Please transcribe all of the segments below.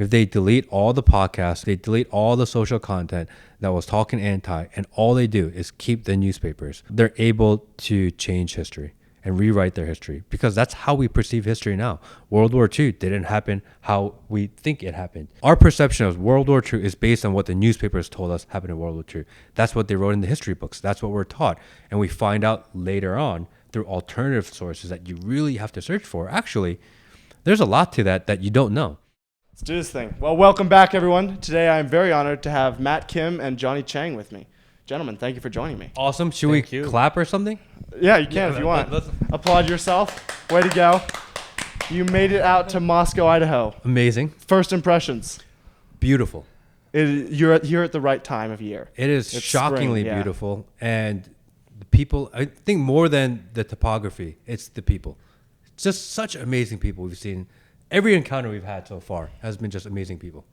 if they delete all the podcasts, they delete all the social content that was talking anti, and all they do is keep the newspapers, they're able to change history and rewrite their history, because that's how we perceive history now. World War II didn't happen how we think it happened. Our perception of World War II is based on what the newspapers told us happened in World War II. That's what they wrote in the history books. That's what we're taught. And we find out later on through alternative sources that you really have to search for. Actually, there's a lot to that you don't know. Let's do this thing. Well, welcome back, everyone. Today, I'm very honored to have Matt Kim and Johnny Chang with me. Gentlemen, thank you for joining me. Awesome. Should we clap or something? Yeah, you can if you want. Applaud yourself. Way to go. You made it out to Moscow, Idaho. Amazing. First impressions. Beautiful. You're at the right time of year. It's shockingly spring, yeah. beautiful. And the people, I think more than the topography, it's the people. It's just such amazing people we've seen. Every encounter we've had so far has been just amazing people.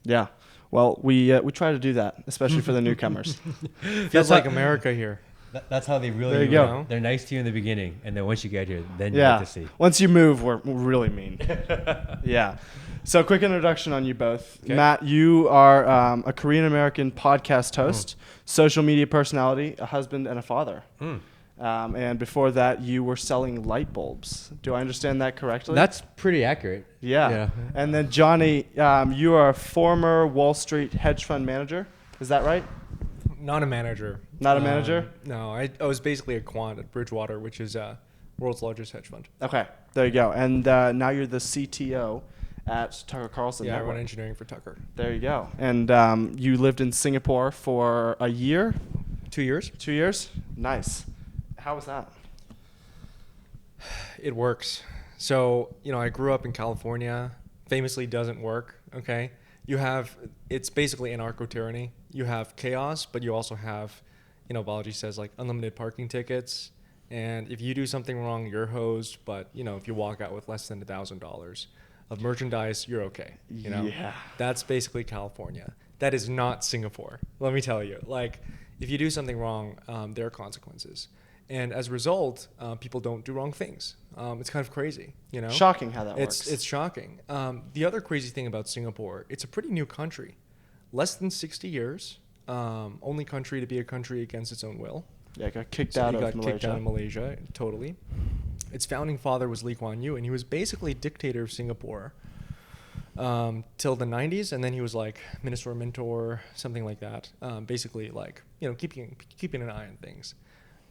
Yeah. Well, we try to do that, especially for the newcomers. Feels like America here. That's how they really There you go. They're nice to you in the beginning, and then once you get here, then you get to see. Once you move, we're really mean. Yeah. So quick introduction on you both. Okay. Matt, you are a Korean-American podcast host, social media personality, a husband, and a father. And before that, you were selling light bulbs. Do I understand that correctly? That's pretty accurate. Yeah. And then Johnny, you are a former Wall Street hedge fund manager. Is that right? Not a manager. Not a manager? No, I was basically a quant at Bridgewater, which is world's largest hedge fund. Okay, there you go. And now you're the CTO at Tucker Carlson. Yeah, I run engineering for Tucker. There you go. And you lived in Singapore for a year? 2 years. 2 years? Nice. How was that? It works. So, I grew up in California. Famously doesn't work, okay? It's basically anarcho-tyranny. You have chaos, but you also have, biology says like unlimited parking tickets. And if you do something wrong, you're hosed. But, if you walk out with less than $1,000 of merchandise, you're okay. Yeah. That's basically California. That is not Singapore. Let me tell you. Like, if you do something wrong, there are consequences. And as a result, people don't do wrong things. It's kind of crazy, Shocking how that works. It's shocking. The other crazy thing about Singapore, it's a pretty new country. Less than 60 years. Only country to be a country against its own will. Yeah, got kicked out of Malaysia. Kicked out of Malaysia, totally. Its founding father was Lee Kuan Yew, and he was basically dictator of Singapore till the 90s, and then he was like minister or mentor, something like that. Basically, like keeping an eye on things.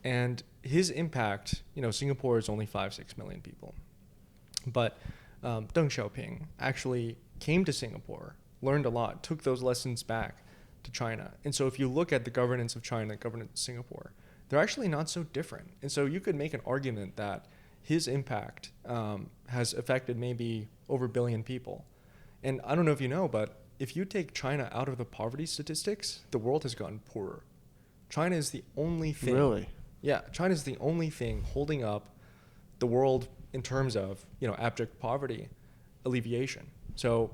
And his impact, Singapore is only 5-6 million people. But Deng Xiaoping actually came to Singapore, learned a lot, took those lessons back to China. And so if you look at the governance of China, governance of Singapore, they're actually not so different. And so you could make an argument that his impact has affected maybe over 1 billion people. And I don't know if you know, but if you take China out of the poverty statistics, the world has gotten poorer. China is the only thing. Really? Yeah, China is the only thing holding up the world in terms of, abject poverty alleviation. So,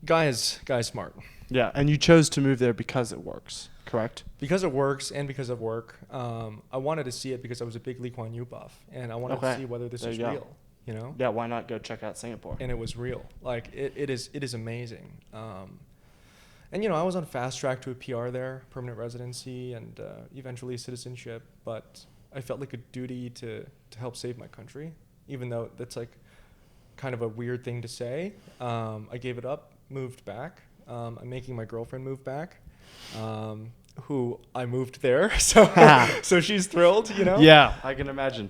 guy is smart. Yeah, and you chose to move there because it works, correct? Because it works and because of work. I wanted to see it because I was a big Lee Kuan Yew buff, and I wanted to see whether this is real. Yeah, why not go check out Singapore? And it was real. Like it is amazing. And I was on fast track to a PR there, permanent residency, and eventually citizenship. But I felt like a duty to help save my country, even though that's like kind of a weird thing to say. I gave it up, moved back. I'm making my girlfriend move back, who I moved there, so she's thrilled, Yeah, I can imagine.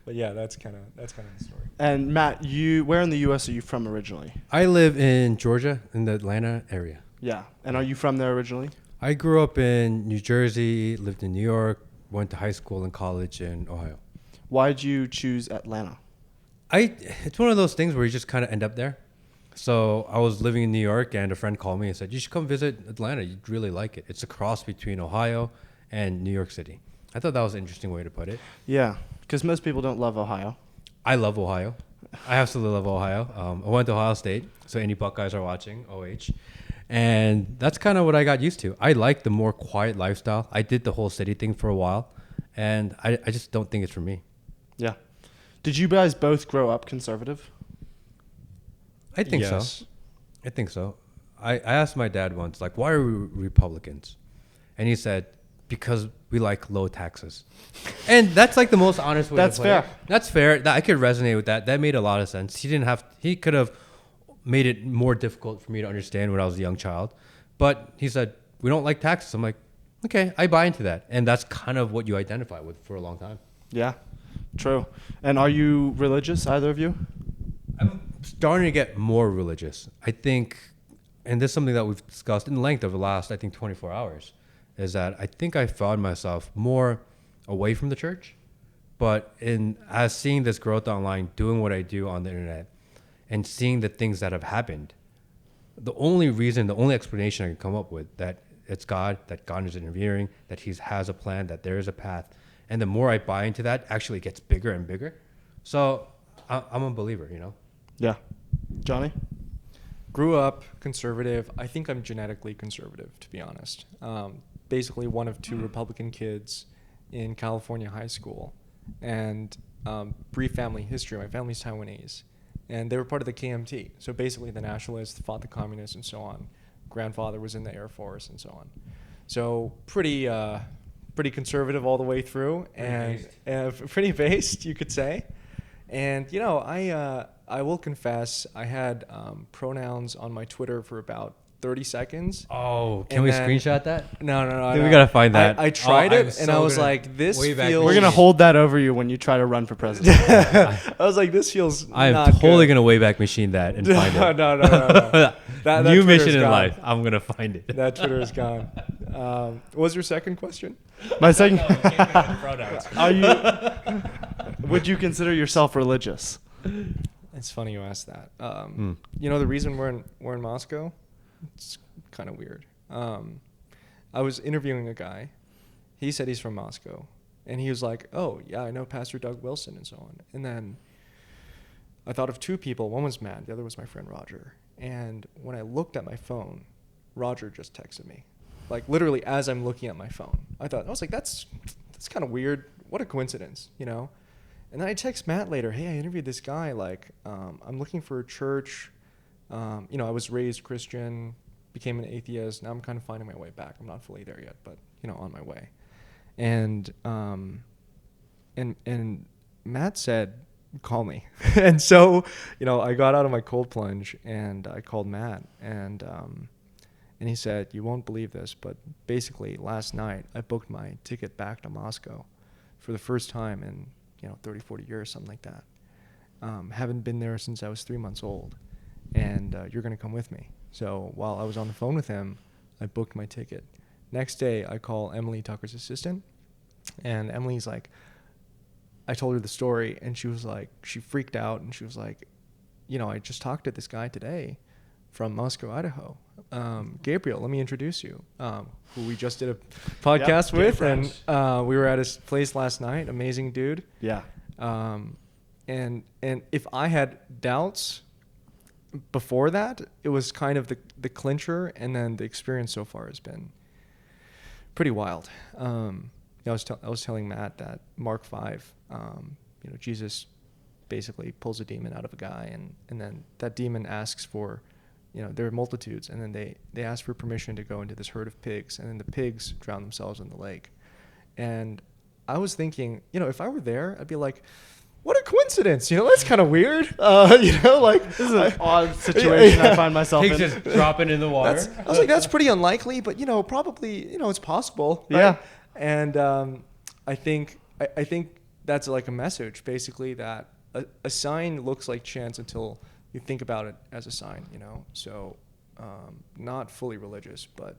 But yeah, that's kind of the story. And Matt, where in the U.S. are you from originally? I live in Georgia, in the Atlanta area. Yeah, and are you from there originally? I grew up in New Jersey, lived in New York, went to high school and college in Ohio. Why did you choose Atlanta? It's one of those things where you just kind of end up there. So I was living in New York, and a friend called me and said, you should come visit Atlanta. You'd really like it. It's a cross between Ohio and New York City. I thought that was an interesting way to put it. Yeah, because most people don't love Ohio. I love Ohio. I absolutely love Ohio. I went to Ohio State, so any Buckeyes are watching, OH. And that's kind of what I got used to. I like the more quiet lifestyle. I did the whole city thing for a while, and I just don't think it's for me. Yeah. Did you guys both grow up conservative? I think Yes. so. I think so. I asked my dad once, like, why are we Republicans? And he said, because we like low taxes. And that's like the most honest way That's to put fair. it. That's fair. I could resonate with that. That made a lot of sense. He could have made it more difficult for me to understand when I was a young child. But he said, we don't like taxes. I'm like, okay, I buy into that. And that's kind of what you identify with for a long time. Yeah, true. And are you religious, either of you? I'm starting to get more religious. I think, and this is something that we've discussed in length over the last, I think, 24 hours, is that I think I found myself more away from the church. But as seeing this growth online, doing what I do on the internet, and seeing the things that have happened, the only explanation I can come up with that it's God, that God is interfering, that He has a plan, that there is a path. And the more I buy into that, actually it gets bigger and bigger. So I'm a believer, you know? Yeah. Johnny? Grew up conservative. I think I'm genetically conservative, to be honest. Basically one of two Republican kids in California high school. And brief family history, my family's Taiwanese. And they were part of the KMT. So basically the nationalists fought the communists and so on. Grandfather was in the Air Force and so on. So pretty conservative all the way through, and pretty based, you could say. And you know, I will confess, I had pronouns on my Twitter for about 30 seconds. Oh, can we screenshot that? No. We gotta find that. I tried it, I'm and I was like, this way back feels... We're going to hold that over you when you try to run for president. I was like, this feels I'm not totally good. gonna Wayback Machine that and find it. No. That New Twitter's mission in gone. life. I'm gonna find it. That Twitter is gone. What was your second question? My second... Pronouns. Are you... Would you consider yourself religious? It's funny you asked that. You know the reason we're in Moscow? It's kind of weird. I was interviewing a guy. He said he's from Moscow, and he was like, "Oh yeah, I know Pastor Doug Wilson and so on." And then I thought of two people. One was Matt, the other was my friend Roger. And when I looked at my phone, Roger just texted me, like literally as I'm looking at my phone. I was like, that's kind of weird. What a coincidence, you know? And then I text Matt later, hey, I interviewed this guy. Like, I'm looking for a church. You know, I was raised Christian, became an atheist. Now I'm kind of finding my way back. I'm not fully there yet, but you know, on my way. And Matt said, call me. And so, you know, I got out of my cold plunge and I called Matt, and he said, you won't believe this, but basically last night I booked my ticket back to Moscow for the first time in, 30, 40 years, something like that. Haven't been there since I was 3 months old, and you're going to come with me. So while I was on the phone with him, I booked my ticket. Next day, I call Emily, Tucker's assistant, and Emily's like, I told her the story, and she was like, she freaked out, and she was like, I just talked to this guy today from Moscow, Idaho. Gabriel, let me introduce you, who we just did a podcast with, and we were at his place last night. Amazing dude. Yeah. And if I had doubts before that, it was kind of the clincher, and then the experience so far has been pretty wild. I was telling Matt that Mark 5, Jesus basically pulls a demon out of a guy, and then that demon asks for, there are multitudes, and then they ask for permission to go into this herd of pigs, and then the pigs drown themselves in the lake. And I was thinking, if I were there, I'd be like, what a coincidence, that's kind of weird. This is an odd situation I find myself Pigs in. just dropping in the water. I was like, that's pretty unlikely, but probably, it's possible. Right? Yeah. And I think that's like a message, basically, that a sign looks like chance until you think about it as a sign, So not fully religious, but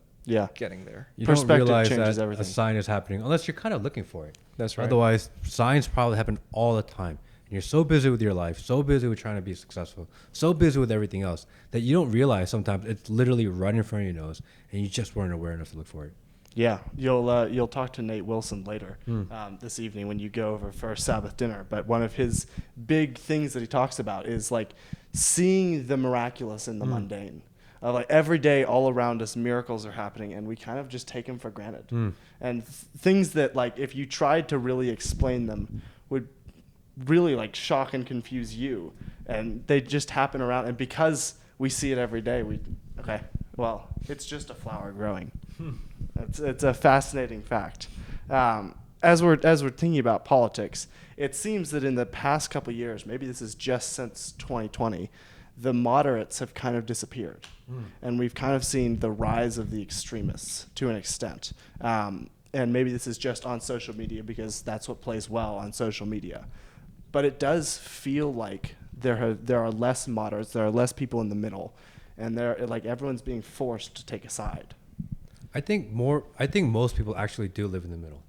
getting there. You don't Perspective realize changes that everything. a sign is happening unless you're kind of looking for it. That's right. Otherwise, signs probably happen all the time. And you're so busy with your life, so busy with trying to be successful, so busy with everything else that you don't realize sometimes it's literally right in front of your nose, and you just weren't aware enough to look for it. Yeah, you'll talk to Nate Wilson later this evening when you go over for a Sabbath dinner. But one of his big things that he talks about is like seeing the miraculous in the mundane. Like every day, all around us, miracles are happening, and we kind of just take them for granted. And things that, like, if you tried to really explain them, would really like shock and confuse you, and they just happen around. And because we see it every day, it's just a flower growing. It's a fascinating fact. As we're thinking about politics, it seems that in the past couple of years, maybe this is just since 2020, the moderates have kind of disappeared, and we've kind of seen the rise of the extremists to an extent. And maybe this is just on social media because that's what plays well on social media. But it does feel like there are less moderates, there are less people in the middle, and everyone's being forced to take a side. I think most people actually do live in the middle.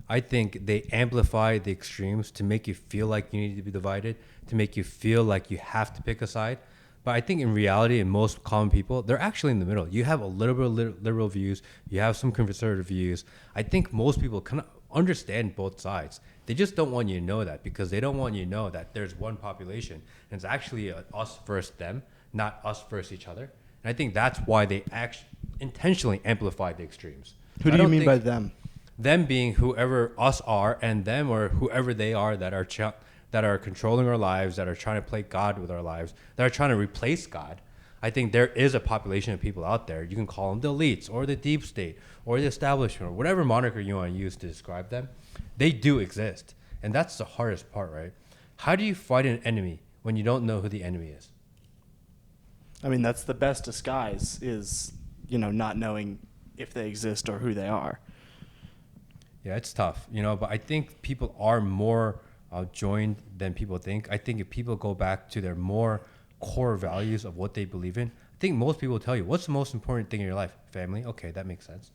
I think they amplify the extremes to make you feel like you need to be divided, to make you feel like you have to pick a side. But I think in reality, in most common people, they're actually in the middle. You have a little bit of liberal views, you have some conservative views. I think most people kind of understand both sides. They just don't want you to know that, because they don't want you to know that there's one population and it's actually us versus them, not us versus each other. And I think that's why they actually intentionally amplify the extremes. Who do you mean by them? Them being whoever us are, and them or whoever they are that are controlling our lives, that are trying to play God with our lives, that are trying to replace God. I think there is a population of people out there. You can call them the elites or the deep state or the establishment or whatever moniker you want to use to describe them. They do exist. And that's the hardest part, right? How do you fight an enemy when you don't know who the enemy is? I mean, that's the best disguise is, not knowing if they exist or who they are. Yeah, it's tough, but I think people are more joined than people think. I think if people go back to their more core values of what they believe in, I think most people will tell you, what's the most important thing in your life? Family. Okay, that makes sense.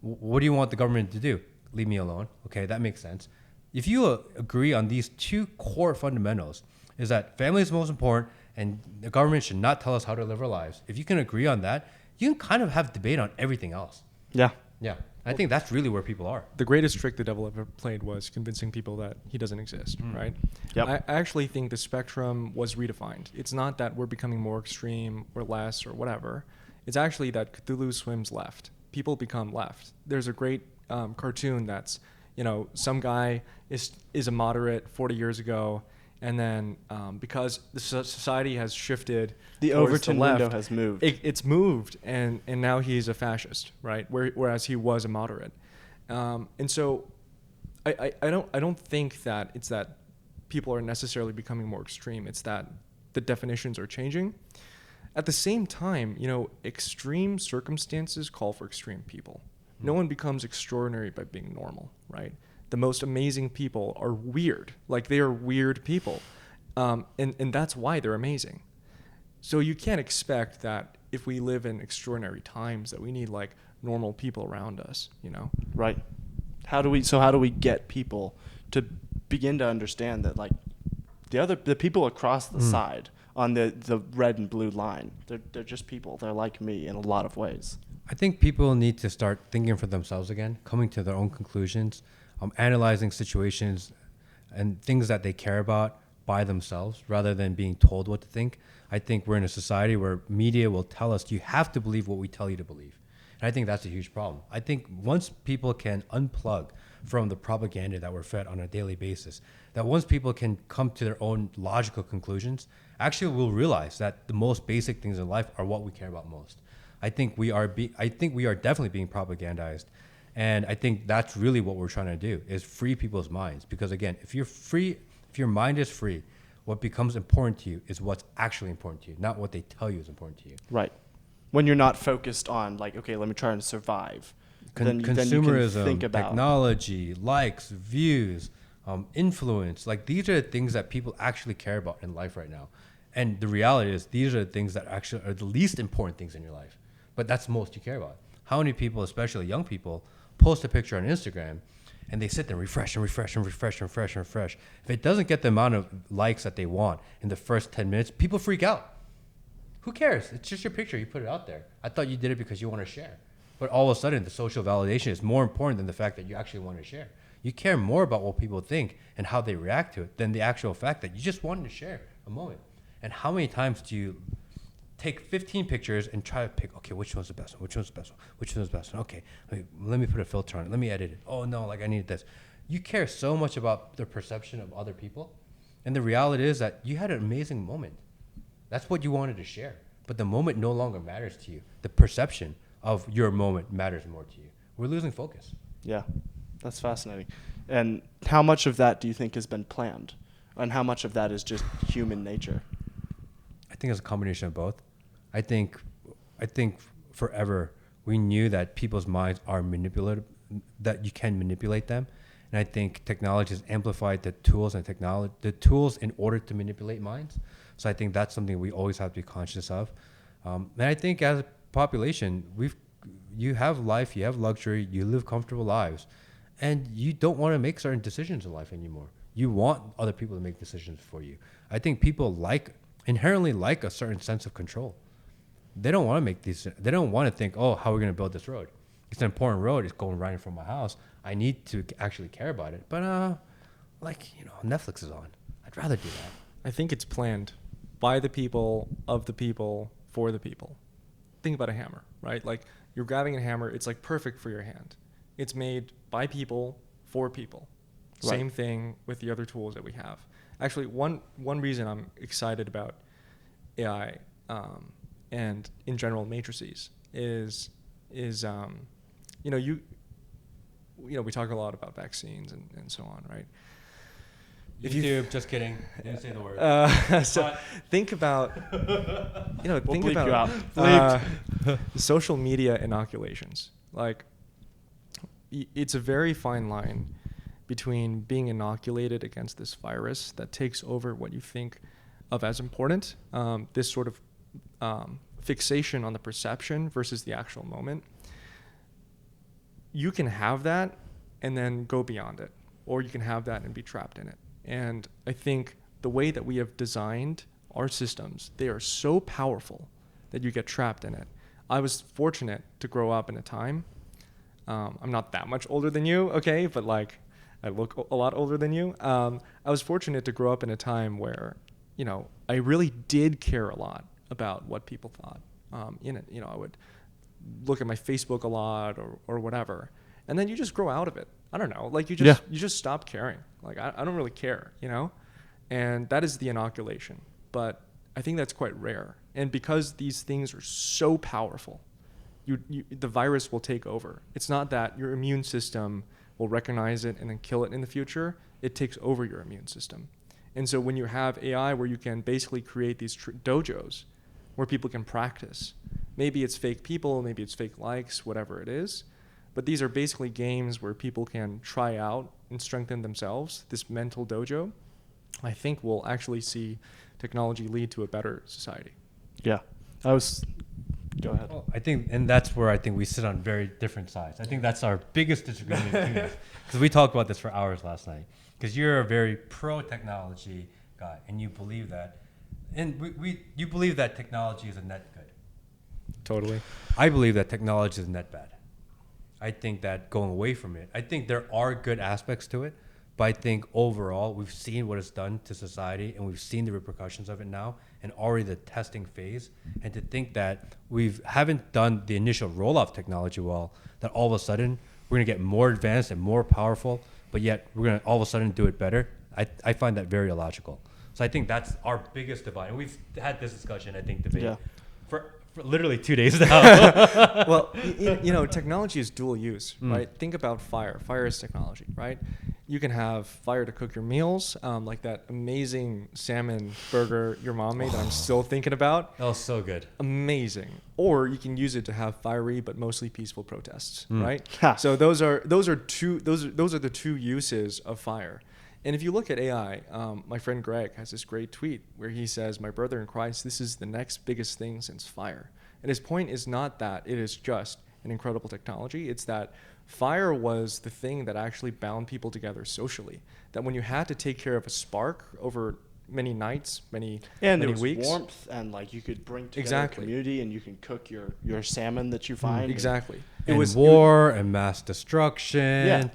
What do you want the government to do? Leave me alone. Okay, that makes sense. If you agree on these two core fundamentals, is that family is the most important and the government should not tell us how to live our lives. If you can agree on that, you can kind of have debate on everything else. Yeah. Yeah. I think that's really where people are. The greatest trick the devil ever played was convincing people that he doesn't exist, right? Yep. I actually think the spectrum was redefined. It's not that we're becoming more extreme or less or whatever. It's actually that Cthulhu swims left. People become left. There's a great cartoon that's, some guy is a moderate 40 years ago, and then because the society has shifted, the Overton left, window has moved. It's moved, and now he's a fascist, right? Whereas he was a moderate, and so I don't think that it's that people are necessarily becoming more extreme. It's that the definitions are changing. At the same time, extreme circumstances call for extreme people. No one becomes extraordinary by being normal, right? The most amazing people are weird. Like, they are weird people. And that's why they're amazing. So you can't expect that if we live in extraordinary times that we need, like, normal people around us, Right. How do we get people to begin to understand that, like, the people across the side on the red and blue line, they're just people. They're like me in a lot of ways. I think people need to start thinking for themselves again, coming to their own conclusions, analyzing situations and things that they care about by themselves rather than being told what to think. I think we're in a society where media will tell us you have to believe what we tell you to believe. And I think that's a huge problem. I think once people can unplug from the propaganda that we're fed on a daily basis, that once people can come to their own logical conclusions, actually we'll realize that the most basic things in life are what we care about most. I think we are definitely being propagandized. And I think that's really what we're trying to do, is free people's minds. Because again, if your mind is free, what becomes important to you is what's actually important to you, not what they tell you is important to you. Right. When you're not focused on, like, okay, let me try and survive. Then Consumerism, you can think about technology, likes, views, influence. Like, these are the things that people actually care about in life right now. And the reality is these are the things that actually are the least important things in your life. But that's the most you care about. How many people, especially young people, post a picture on Instagram and they sit there and refresh. If it doesn't get the amount of likes that they want in the first 10 minutes, people freak out. Who cares? It's just your picture. You put it out there. I thought you did it because you want to share. But all of a sudden, the social validation is more important than the fact that you actually want to share. You care more about what people think and how they react to it than the actual fact that you just wanted to share a moment. And how many times do you take 15 pictures and try to pick, okay, which one's the best one? Which one's the best one? Which one's the best one? Okay, let me put a filter on it. Let me edit it. Oh, no, like, I need this. You care so much about the perception of other people And the reality is that you had an amazing moment. That's what you wanted to share. But the moment no longer matters to you. The perception of your moment matters more to you. We're losing focus. Yeah, that's fascinating. And how much of that do you think has been planned? And how much of that is just human nature? I think it's a combination of both. I think forever we knew that people's minds are manipulative, that you can manipulate them. And I think technology has amplified the tools in order to manipulate minds. So I think that's something we always have to be conscious of. And I think as a population, you have life, you have luxury, you live comfortable lives, and you don't want to make certain decisions in life anymore. You want other people to make decisions for you. I think people inherently like a certain sense of control. They don't want to make these. They don't want to think, oh, how are we going to build this road? It's an important road. It's going right in front of my house. I need to actually care about it. But Netflix is on. I'd rather do that. I think it's planned by the people, of the people, for the people. Think about a hammer, right? Like you're grabbing a hammer. It's like perfect for your hand. It's made by people, for people. Right. Same thing with the other tools that we have. Actually, one reason I'm excited about AI and in general matrices is we talk a lot about vaccines and so on, right? YouTube, just kidding. Didn't say the word. So think about, We'll think bleep about you out. social media inoculations. Like, it's a very fine line between being inoculated against this virus that takes over what you think of as important, this sort of fixation on the perception versus the actual moment. You can have that and then go beyond it, or you can have that and be trapped in it. And I think the way that we have designed our systems, they are so powerful that you get trapped in it. I was fortunate to grow up in a time, I'm not that much older than you, okay, but like I look a lot older than you. I was fortunate to grow up in a time where, I really did care a lot about what people thought. I would look at my Facebook a lot or whatever. And then you just grow out of it. I don't know. Like you just stop caring. Like I don't really care, And that is the inoculation. But I think that's quite rare. And because these things are so powerful, the virus will take over. It's not that your immune system will recognize it and then kill it in the future. It takes over your immune system. And so when you have AI where you can basically create these dojos where people can practice, maybe it's fake people, maybe it's fake likes, whatever it is. But these are basically games where people can try out and strengthen themselves, this mental dojo. I think we'll actually see technology lead to a better society. Yeah. Go ahead. Well, and that's where I think we sit on very different sides. I think that's our biggest disagreement because we talked about this for hours last night. Because you're a very pro-technology guy, and you believe that. And you believe that technology is a net good. Totally. I believe that technology is a net bad. I think that going away from it, I think there are good aspects to it, but I think overall we've seen what it's done to society and we've seen the repercussions of it now and already the testing phase. And to think that we haven't done the initial rollout of technology well, that all of a sudden we're going to get more advanced and more powerful, but yet we're going to all of a sudden do it better, I find that very illogical. So I think that's our biggest divide. And we've had this discussion, debate for literally 2 days now. Well, technology is dual use, right? Think about fire. Fire is technology, right? You can have fire to cook your meals, like that amazing salmon burger your mom made that I'm still thinking about. That was so good. Amazing. Or you can use it to have fiery but mostly peaceful protests, right? So those are the two uses of fire. And if you look at AI, my friend Greg has this great tweet where he says, "My brother in Christ, this is the next biggest thing since fire." And his point is not that it is just an incredible technology. It's that fire was the thing that actually bound people together socially. That when you had to take care of a spark over many nights, many weeks, warmth, and like you could bring together a community, and you can cook your salmon that you find. Exactly. It was war and mass destruction. And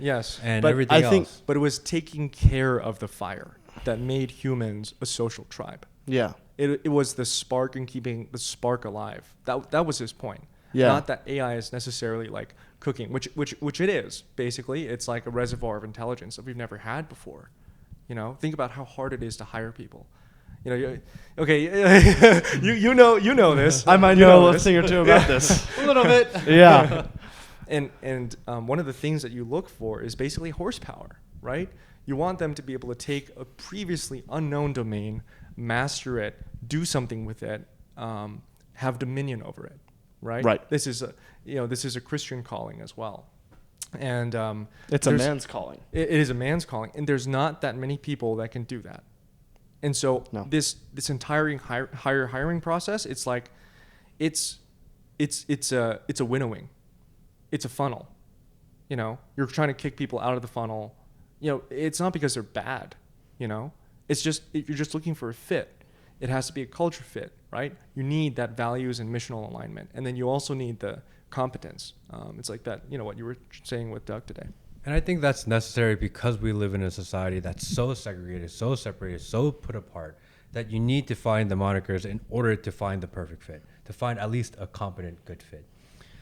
everything else. But it was taking care of the fire that made humans a social tribe. Yeah. It was the spark and keeping the spark alive. That was his point. Yeah. Not that AI is necessarily like cooking, which it is basically. It's like a reservoir of intelligence that we've never had before. You know, think about how hard it is to hire people. You know, okay, you know this. I might know a thing or two about this. A little bit. Yeah. And one of the things that you look for is basically horsepower, right? You want them to be able to take a previously unknown domain, master it, do something with it, have dominion over it, right? Right. This is a Christian calling as well, and it's a man's calling. It is a man's calling, and there's not that many people that can do that. And so this entire hiring process, it's like, it's a winnowing. It's a funnel. You know, you're trying to kick people out of the funnel. You know, it's not because they're bad, you know, it's just, you're just looking for a fit. It has to be a culture fit, right? You need that values and missional alignment. And then you also need the competence. It's like that, you know, what you were saying with Doug today. And I think that's necessary because we live in a society that's so segregated, so separated, so put apart, that you need to find the monikers in order to find the perfect fit, to find at least a competent, good fit.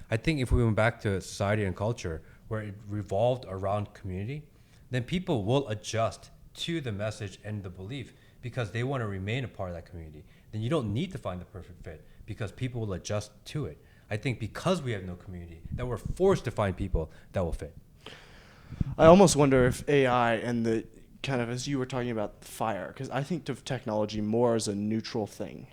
I think if we went back to society and culture where it revolved around community, then people will adjust to the message and the belief because they want to remain a part of that community. Then you don't need to find the perfect fit because people will adjust to it. I think because we have no community, that we're forced to find people that will fit. I almost wonder if AI and the kind of, as you were talking about fire, because I think of technology more as a neutral thing,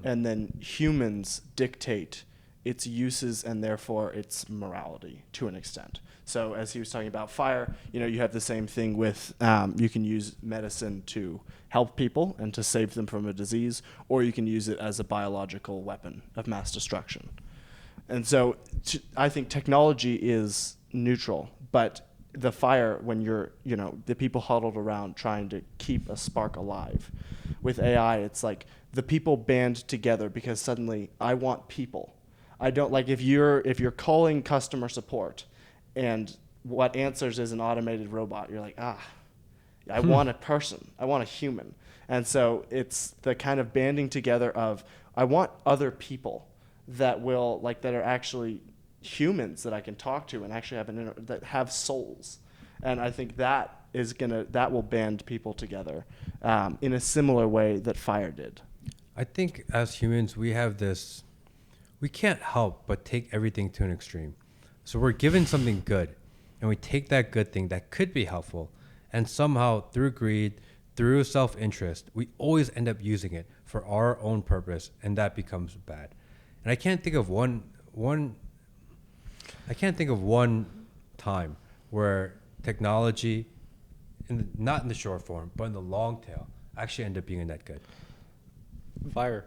and then humans dictate its uses and therefore its morality to an extent. So as he was talking about fire, you know, you have the same thing with, you can use medicine to help people and to save them from a disease, or you can use it as a biological weapon of mass destruction. And so I think technology is neutral, but the fire, when you're, you know, the people huddled around trying to keep a spark alive. With AI, it's like the people band together because suddenly I want people. I don't, like, if you're calling customer support and what answers is an automated robot, you're like, I want a person. I want a human. And so it's the kind of banding together of, I want other people that will, like, that are actually humans that I can talk to and actually have that have souls. And I think that will band people together in a similar way that fire did. I think as humans, we can't help but take everything to an extreme. So we're given something good, and we take that good thing that could be helpful, and somehow through greed, through self-interest, we always end up using it for our own purpose, and that becomes bad. And I can't think of one time where technology, not in the short form, but in the long tail, actually end up being a net good. Fire.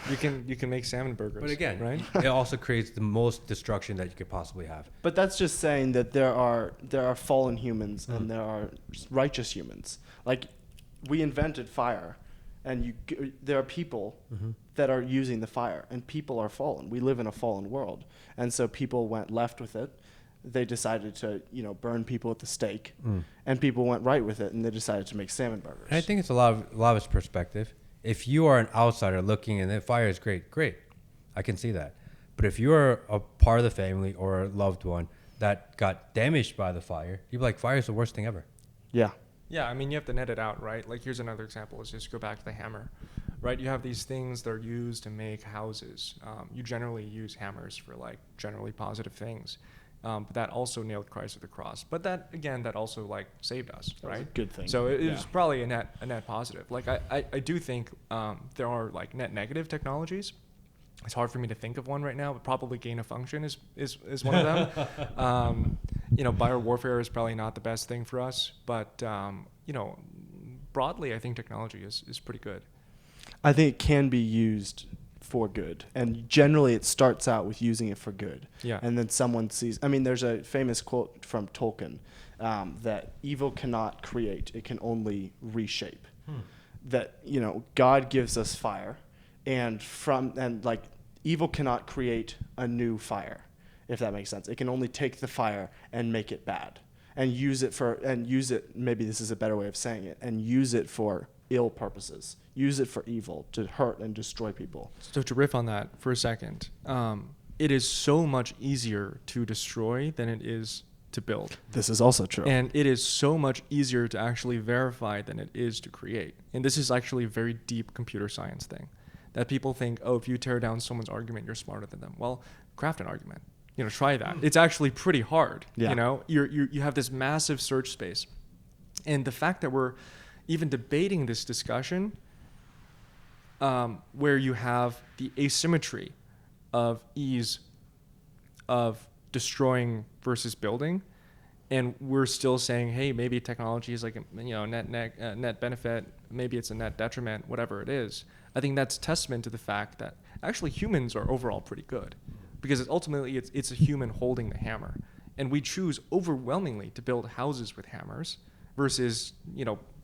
You can make salmon burgers. But again, right? It also creates the most destruction that you could possibly have. But that's just saying that there are fallen humans and there are righteous humans. Like, we invented fire, and there are people that are using the fire, and people are fallen. We live in a fallen world, and so people went left with it. They decided to, you know, burn people at the stake, and people went right with it, and they decided to make salmon burgers. And I think it's a lot of its perspective. If you are an outsider looking and the fire is great, I can see that. But if you're a part of the family or a loved one that got damaged by the fire, you'd be like, fire is the worst thing ever. Yeah. Yeah, I mean, you have to net it out, right? Like, here's another example. Let's just go back to the hammer, right? You have these things that are used to make houses. You generally use hammers for, like, generally positive things. But that also nailed Christ to the cross. But that, again, that also, like, saved us, right? That's a good thing. So it was probably a net positive. Like, I do think there are, like, net negative technologies. It's hard for me to think of one right now, but probably gain of function is one of them. You know, biowarfare is probably not the best thing for us, but you know, broadly, I think technology is pretty good. I think it can be used for good, and generally it starts out with using it for good. Yeah. And then someone sees. I mean, there's a famous quote from Tolkien that evil cannot create; it can only reshape. That, you know, God gives us fire, and like, evil cannot create a new fire, if that makes sense. It can only take the fire and make it bad, and use it, maybe this is a better way of saying it, and use it for ill purposes. Use it for evil, to hurt and destroy people. So to riff on that for a second, it is so much easier to destroy than it is to build. This is also true. And it is so much easier to actually verify than it is to create. And this is actually a very deep computer science thing that people think, oh, if you tear down someone's argument, you're smarter than them. Well, craft an argument. Try that. It's actually pretty hard. Yeah. You have this massive search space. And the fact that we're even debating this discussion where you have the asymmetry of ease of destroying versus building, and we're still saying, hey, maybe technology is like a net benefit, maybe it's a net detriment, whatever it is. I think that's testament to the fact that actually humans are overall pretty good, because ultimately it's a human holding the hammer, and we choose overwhelmingly to build houses with hammers versus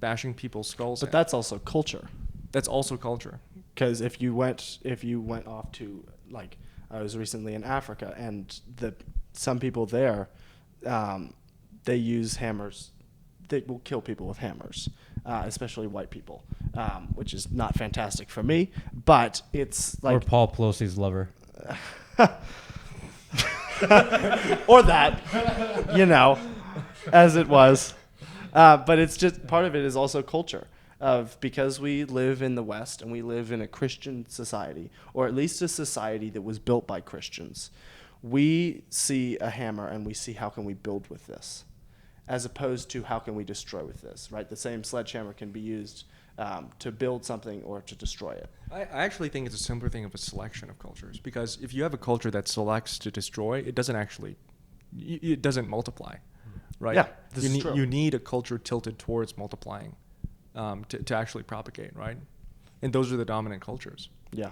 bashing people's skulls. But that's also culture. That's also culture. Because if you went off to, like, I was recently in Africa, and some people there, they use hammers. They will kill people with hammers, especially white people, which is not fantastic for me. But it's like, or Paul Pelosi's lover, or that, as it was. But it's just, part of it is also culture. Because we live in the West and we live in a Christian society, or at least a society that was built by Christians, we see a hammer and we see how can we build with this, as opposed to how can we destroy with this, right? The same sledgehammer can be used to build something or to destroy it. I actually think it's a simpler thing of a selection of cultures, because if you have a culture that selects to destroy, it doesn't multiply, right? Yeah, this is true. You need a culture tilted towards multiplying. To actually propagate, right? And those are the dominant cultures. Yeah.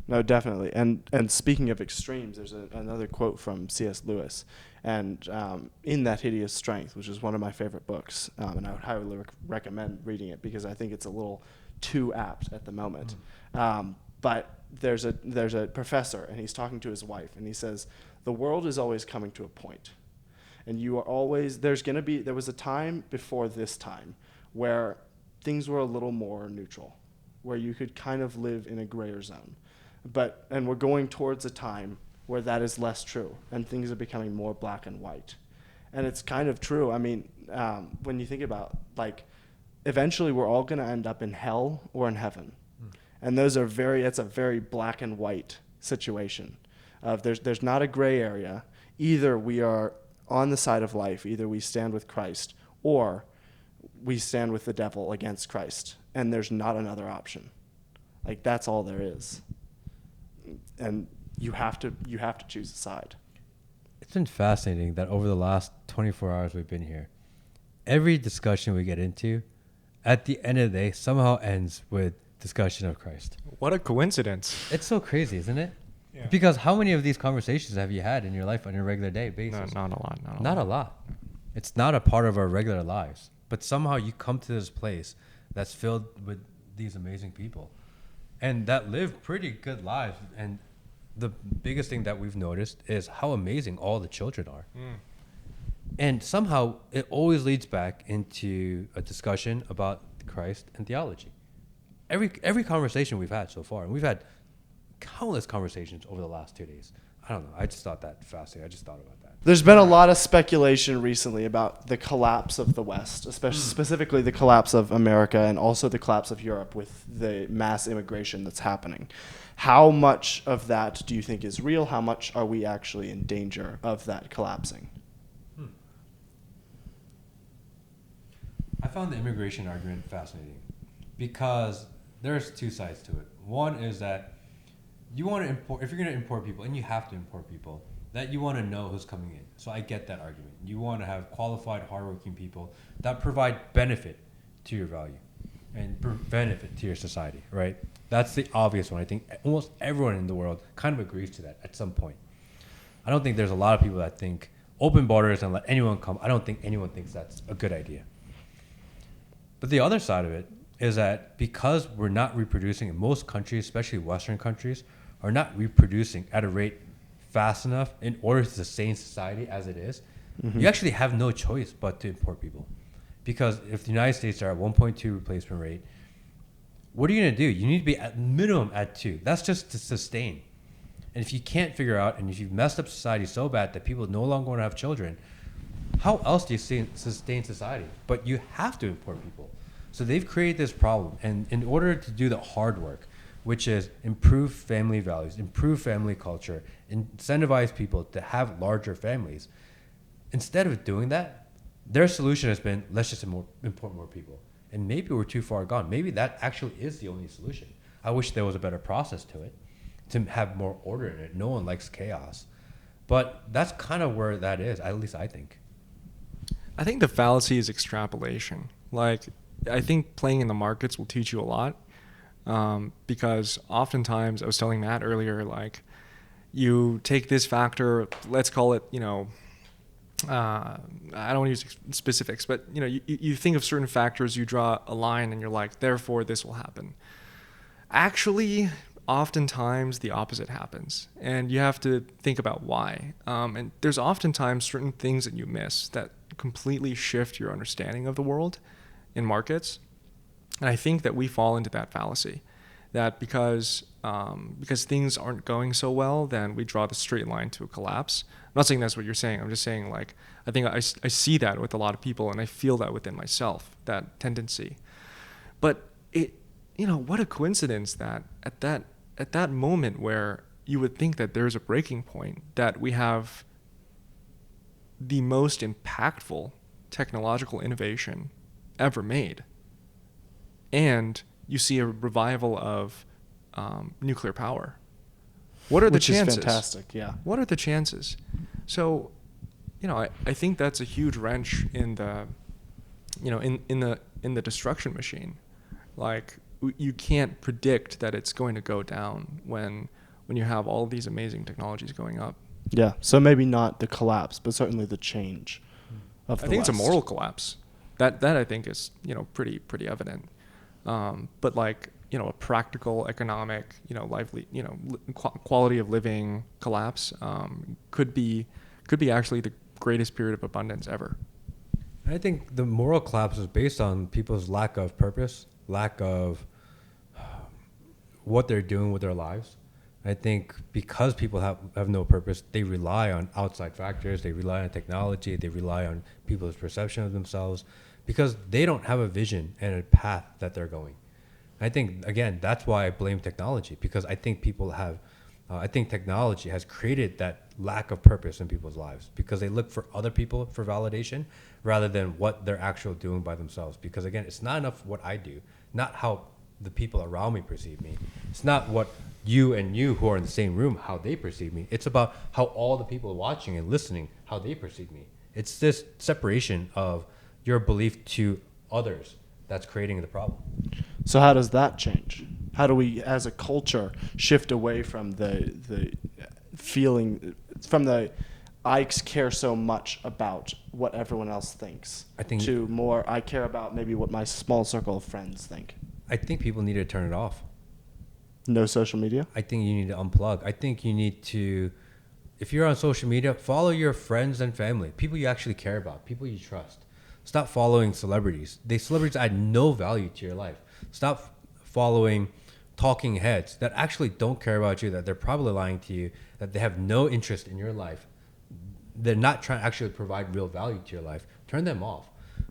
No, definitely. And speaking of extremes, there's another quote from C.S. Lewis. And in That Hideous Strength, which is one of my favorite books, and I would highly recommend reading it because I think it's a little too apt at the moment. But there's a professor, and he's talking to his wife, and he says, the world is always coming to a point. And you are always, there was a time before this time where things were a little more neutral, where you could kind of live in a grayer zone. And we're going towards a time where that is less true, and things are becoming more black and white. And it's kind of true. I mean, when you think about, like, eventually we're all going to end up in hell or in heaven. And it's a very black and white situation. There's not a gray area. Either we are on the side of life, either we stand with Christ, or we stand with the devil against Christ, and there's not another option. Like, that's all there is. And you have to choose a side. It's been fascinating that over the last 24 hours we've been here, every discussion we get into, at the end of the day, somehow ends with discussion of Christ. What a coincidence. It's so crazy, isn't it? Yeah. Because how many of these conversations have you had in your life on a regular day basis? Not a lot. Not a lot. It's not a part of our regular lives. But somehow you come to this place that's filled with these amazing people and that live pretty good lives. And the biggest thing that we've noticed is how amazing all the children are. And somehow it always leads back into a discussion about Christ and theology. Every conversation we've had so far, and we've had countless conversations over the last 2 days. I don't know. I just thought that fascinating. I just thought about that. There's been a lot of speculation recently about the collapse of the West, especially specifically the collapse of America and also the collapse of Europe with the mass immigration that's happening. How much of that do you think is real? How much are we actually in danger of that collapsing? I found the immigration argument fascinating because there's two sides to it. One is that you want to import, if you're going to import people, and you have to import people, that you want to know who's coming in. So I get that argument. You want to have qualified, hardworking people that provide benefit to your value and benefit to your society, right? That's the obvious one. I think almost everyone in the world kind of agrees to that at some point. I don't think there's a lot of people that think open borders and let anyone come. I don't think anyone thinks that's a good idea. But the other side of it is that because we're not reproducing in most countries, especially Western countries, are not reproducing at a rate fast enough in order to sustain society as it is, you actually have no choice but to import people. Because if the United States are at 1.2 replacement rate, what are you going to do? You need to be at minimum at 2. That's just to sustain. And if you can't figure out, and if you've messed up society so bad that people no longer want to have children, how else do you sustain society? But you have to import people. So they've created this problem. And in order to do the hard work, which is improve family values, improve family culture, incentivize people to have larger families, instead of doing that, their solution has been, let's just import more people. And maybe we're too far gone. Maybe that actually is the only solution. I wish there was a better process to it, to have more order in it. No one likes chaos. But that's kind of where that is, at least I think. I think the fallacy is extrapolation. Like, I think playing in the markets will teach you a lot. Because oftentimes, I was telling Matt earlier, like, you take this factor, let's call it, I don't want to use specifics, but you think of certain factors, you draw a line, and you're like, therefore this will happen. Actually, oftentimes the opposite happens, and you have to think about why. And there's oftentimes certain things that you miss that completely shift your understanding of the world in markets. And I think that we fall into that fallacy, that because things aren't going so well, then we draw the straight line to a collapse. I'm not saying that's what you're saying. I'm just saying, like, I think I see that with a lot of people, and I feel that within myself, that tendency. But what a coincidence that at that moment where you would think that there's a breaking point, that we have the most impactful technological innovation ever made, and you see a revival of nuclear power. What are the chances? Which is fantastic, yeah. What are the chances? So, I think that's a huge wrench in the, in the destruction machine. Like, you can't predict that it's going to go down when you have all these amazing technologies going up. Yeah. So maybe not the collapse, but certainly the change of the I think West. it's a moral collapse. That I think is pretty evident. But like, a practical economic, lively, quality of living collapse could be actually the greatest period of abundance ever. I think the moral collapse is based on people's lack of purpose, lack of what they're doing with their lives. I think because people have no purpose, they rely on outside factors, they rely on technology, they rely on people's perception of themselves, because they don't have a vision and a path that they're going. I think, again, that's why I blame technology, because I think I think technology has created that lack of purpose in people's lives, because they look for other people for validation rather than what they're actually doing by themselves. Because again, it's not enough what I do, not how the people around me perceive me. It's not what you who are in the same room, how they perceive me. It's about how all the people watching and listening, how they perceive me. It's this separation of your belief to others that's creating the problem. So how does that change? How do we, as a culture, shift away from the feeling, from the I care so much about what everyone else thinks, to more I care about maybe what my small circle of friends think? I think people need to turn it off. No social media? I think you need to unplug. I think you need to, if you're on social media, follow your friends and family, people you actually care about, people you trust. Stop following celebrities. Celebrities add no value to your life. Stop following talking heads that actually don't care about you, that they're probably lying to you, that they have no interest in your life. They're not trying to actually provide real value to your life. Turn them off.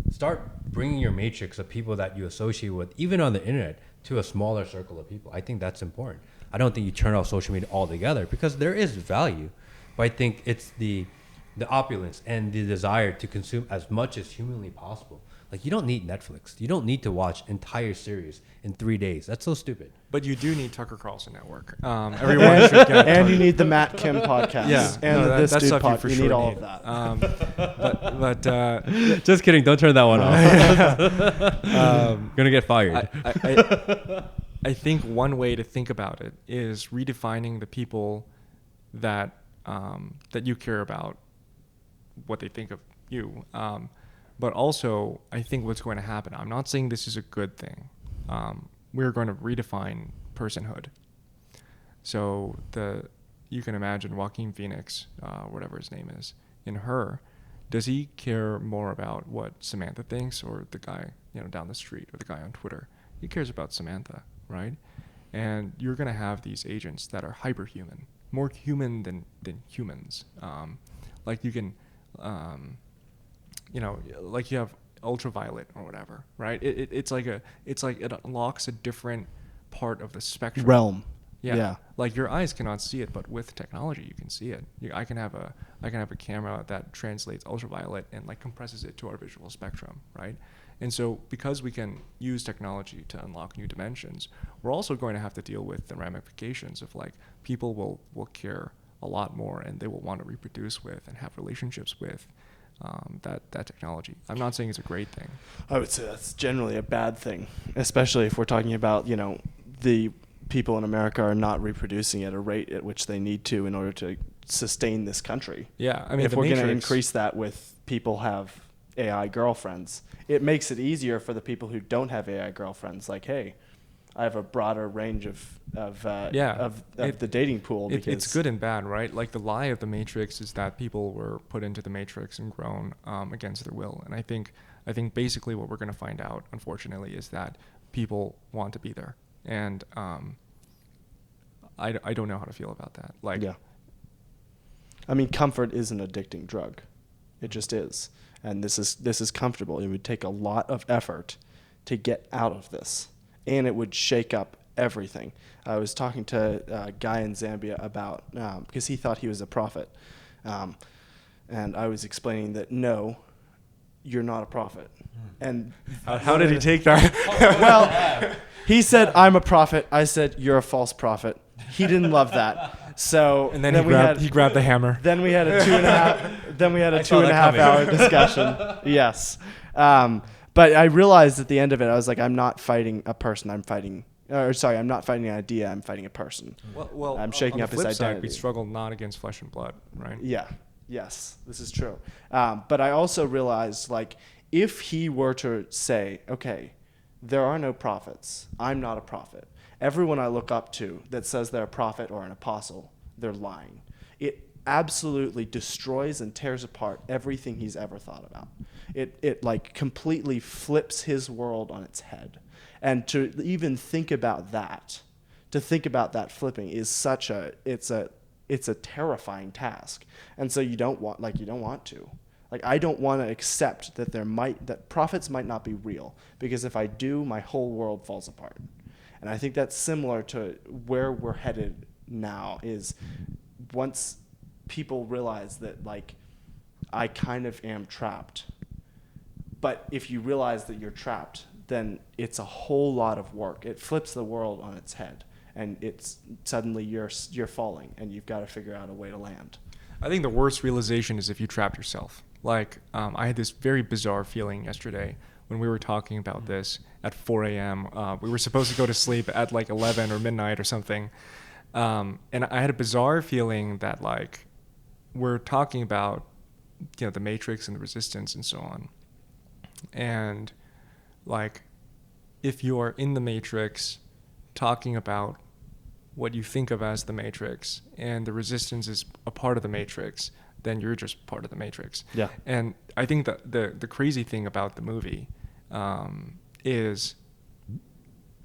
Start bringing your matrix of people that you associate with, even on the internet, to a smaller circle of people. I think that's important. I don't think you turn off social media altogether, because there is value, but I think it's the opulence and the desire to consume as much as humanly possible. Like, you don't need Netflix. You don't need to watch entire series in 3 days. That's so stupid. But you do need Tucker Carlson Network. Everyone should get And you need the Matt Kim podcast. Yeah, and that's This Dude stuff podcast. You sure need all of that. But Just kidding. Don't turn that one off. Gonna get fired. I think one way to think about it is redefining the people that you care about, what they think of you. But also, I think what's going to happen, I'm not saying this is a good thing. We're going to redefine personhood. So you can imagine Joaquin Phoenix, whatever his name is, in Her. Does he care more about what Samantha thinks, or the guy down the street, or the guy on Twitter? He cares about Samantha, right? And you're going to have these agents that are hyperhuman, more human than humans. Like, you can like you have ultraviolet or whatever, right? It's like it unlocks a different part of the spectrum. Realm. Yeah. Yeah. Like your eyes cannot see it, but with technology you can see it. I can have a camera that translates ultraviolet and like compresses it to our visual spectrum, right? And so because we can use technology to unlock new dimensions, we're also going to have to deal with the ramifications of like people will care a lot more and they will want to reproduce with and have relationships with that technology. I'm not saying it's a great thing. I would say that's generally a bad thing, especially if we're talking about, the people in America are not reproducing at a rate at which they need to in order to sustain this country. Yeah, I mean, if we're going to increase that with people have AI girlfriends, it makes it easier for the people who don't have AI girlfriends. Like, hey, I have a broader range of the dating pool. Because it's good and bad, right? Like the lie of the Matrix is that people were put into the Matrix and grown against their will. And I think basically what we're going to find out, unfortunately, is that people want to be there. And I don't know how to feel about that. Like, yeah. I mean, comfort is an addicting drug. It just is. And this is comfortable. It would take a lot of effort to get out of this. And it would shake up everything. I was talking to a guy in Zambia about, because he thought he was a prophet. And I was explaining that, no, you're not a prophet. And how did he take that? Well, he said, I'm a prophet. I said, you're a false prophet. He didn't love that. So and then he grabbed the hammer. Then we had a 2.5 hour discussion. Yes. But I realized at the end of it, I was like, I'm not fighting a person. I'm not fighting an idea. I'm fighting a person. Well, I'm shaking up his identity. Side, we struggle not against flesh and blood, right? Yeah. Yes, this is true. But I also realized, like, if he were to say, okay, there are no prophets. I'm not a prophet. Everyone I look up to that says they're a prophet or an apostle, they're lying. It absolutely destroys and tears apart everything he's ever thought about. It like completely flips his world on its head. And to even think about that, flipping is it's a terrifying task. And so you don't want to. Like, I don't want to accept that prophets might not be real, because if I do, my whole world falls apart. And I think that's similar to where we're headed now, is once people realize that, like, I kind of am trapped. But if you realize that you're trapped, then it's a whole lot of work. It flips the world on its head, and it's suddenly you're falling, and you've got to figure out a way to land. I think the worst realization is if you trap yourself. Like, I had this very bizarre feeling yesterday when we were talking about this at 4 a.m. We were supposed to go to sleep at like 11 or midnight or something. And I had a bizarre feeling that, like, we're talking about, the Matrix and the Resistance and so on. And, like, if you are in the Matrix talking about what you think of as the Matrix, and the Resistance is a part of the Matrix, then you're just part of the Matrix. Yeah. And I think that the crazy thing about the movie is,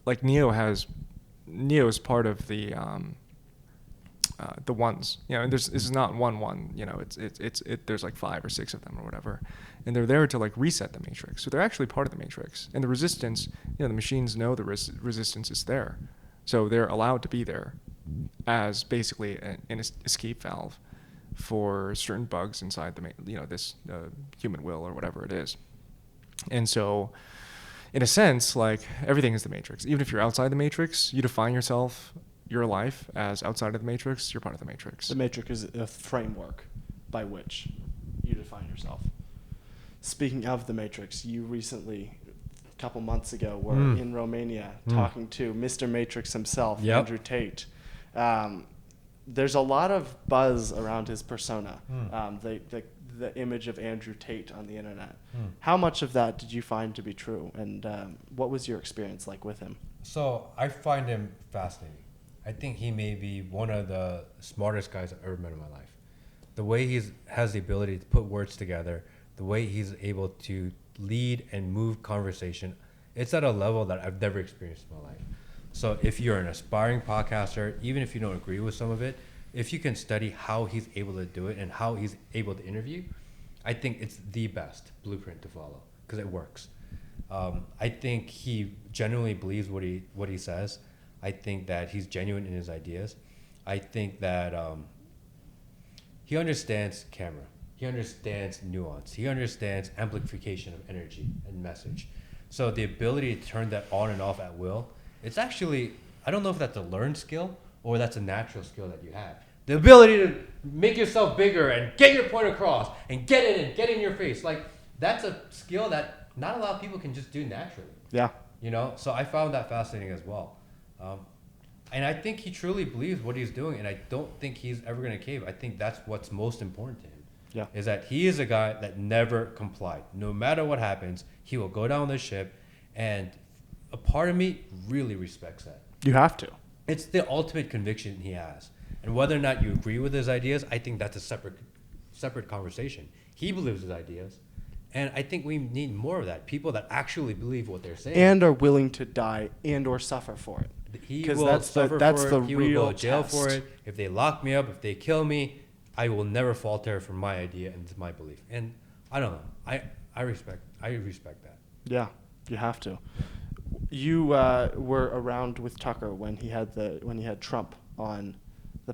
like, Neo is part of the ones. And this is not one. There's like 5 or 6 of them or whatever, and they're there to, like, reset the Matrix. So they're actually part of the Matrix. And the Resistance, the machines know the Resistance is there, so they're allowed to be there as basically an escape valve for certain bugs inside this human will or whatever it is. And so, in a sense, like, everything is the Matrix. Even if you're outside the Matrix, you define yourself, your life, as outside of the Matrix, you're part of the Matrix. The Matrix is a framework by which you define yourself. Speaking of the Matrix, you recently, a couple months ago, were in Romania talking to Mr. Matrix himself, Andrew Tate. There's a lot of buzz around his persona, the image of Andrew Tate on the internet. How much of that did you find to be true, and what was your experience like with him? So I find him fascinating. I think he may be one of the smartest guys I've ever met in my life. The way he has the ability to put words together, the way he's able to lead and move conversation, it's at a level that I've never experienced in my life. So if you're an aspiring podcaster, even if you don't agree with some of it, if you can study how he's able to do it and how he's able to interview, I think it's the best blueprint to follow because it works. I think he genuinely believes what he says. I think that he's genuine in his ideas. I think that he understands camera. He understands nuance. He understands amplification of energy and message. So the ability to turn that on and off at will, it's actually, I don't know if that's a learned skill or that's a natural skill that you have. The ability to make yourself bigger and get your point across and get it in, get in your face. Like, that's a skill that not a lot of people can just do naturally. Yeah. You know, so I found that fascinating as well. And I think he truly believes what he's doing, and I don't think he's ever going to cave. I think that's what's most important to him. Yeah. Is that he is a guy that never complied. No matter what happens, he will go down the ship, and a part of me really respects that. You have to. It's the ultimate conviction he has. And whether or not you agree with his ideas, I think that's a separate conversation. He believes his ideas, and I think we need more of that. People that actually believe what they're saying. And are willing to die and or suffer for it. He will suffer for it. He will go to jail for it. If they lock me up, if they kill me, I will never falter from my idea and my belief. And I don't know. I respect that. Yeah, you have to. You were around with Tucker when he had Trump on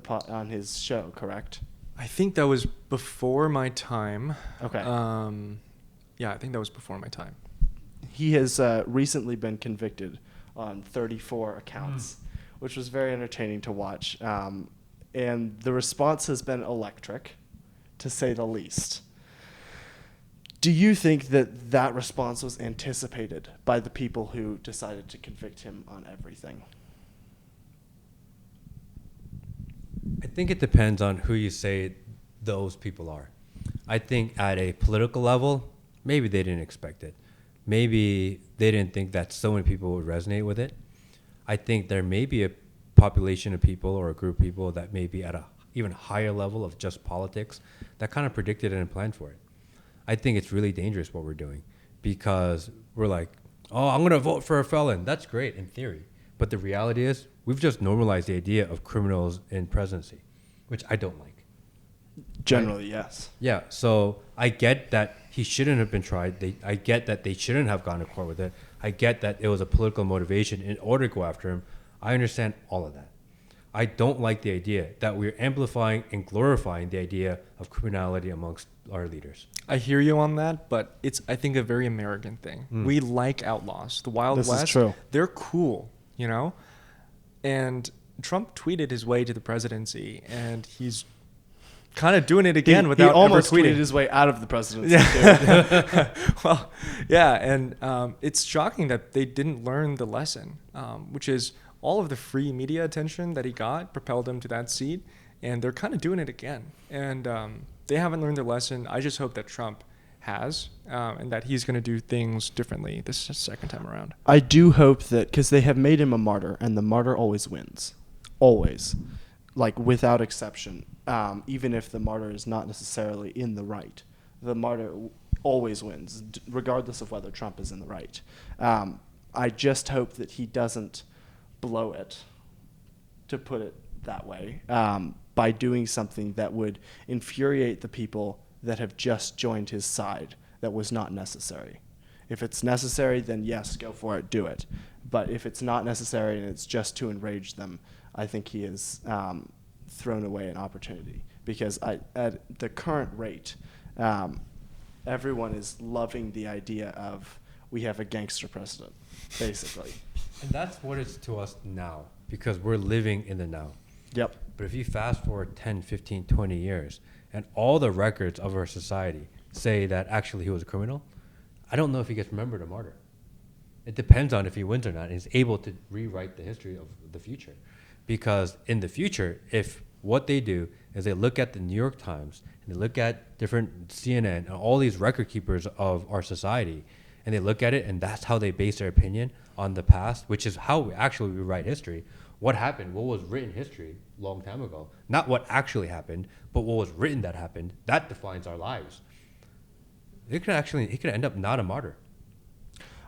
on his show, correct? I think that was before my time. Okay. Yeah, I think that was before my time. He has recently been convicted on 34 accounts, which was very entertaining to watch. And the response has been electric, to say the least. Do you think that response was anticipated by the people who decided to convict him on everything? I think it depends on who you say those people are. I think at a political level, maybe they didn't expect it. Maybe they didn't think that so many people would resonate with it. I think there may be a population of people or a group of people that may be at a even higher level of just politics that kind of predicted it and planned for it. I think it's really dangerous what we're doing because we're like, oh, I'm going to vote for a felon. That's great in theory. But the reality is we've just normalized the idea of criminals in presidency, which I don't like. Generally, yes. Yeah, so I get that he shouldn't have been tried. I get that they shouldn't have gone to court with it. I get that it was a political motivation in order to go after him. I understand all of that. I don't like the idea that we're amplifying and glorifying the idea of criminality amongst our leaders. I hear you on that, but it's, I think, a very American thing. We like outlaws. The Wild This is West, true. They're cool, you know? And Trump tweeted his way to the presidency, and he's kind of doing it again without he almost ever tweeting. tweeted his way out of the presidency. Yeah. Well, yeah, and it's shocking that they didn't learn the lesson, which is all of the free media attention that he got propelled him to that seat, and they're kind of doing it again. And they haven't learned their lesson. I just hope that Trump has, and that he's going to do things differently this second time around. I do hope that, because they have made him a martyr, and the martyr always wins. Always. Like, without exception. Even if the martyr is not necessarily in the right. The martyr always wins, regardless of whether Trump is in the right. I just hope that he doesn't blow it, to put it that way, by doing something that would infuriate the people that have just joined his side that was not necessary. If it's necessary, then yes, go for it, do it. But if it's not necessary and it's just to enrage them, I think he has thrown away an opportunity. Because at the current rate, everyone is loving the idea of we have a gangster president, basically. And that's what it's to us now, because we're living in the now. Yep. But if you fast forward 10, 15, 20 years, and all the records of our society say that actually he was a criminal, I don't know if he gets remembered a martyr. It depends on if he wins or not, and he's able to rewrite the history of the future. Because in the future, if what they do is they look at the New York Times, and they look at different CNN, and all these record keepers of our society, and they look at it, and that's how they base their opinion on the past, which is how we actually rewrite history. What happened, what was written history a long time ago. Not what actually happened, but what was written that happened. That defines our lives. He could end up not a martyr.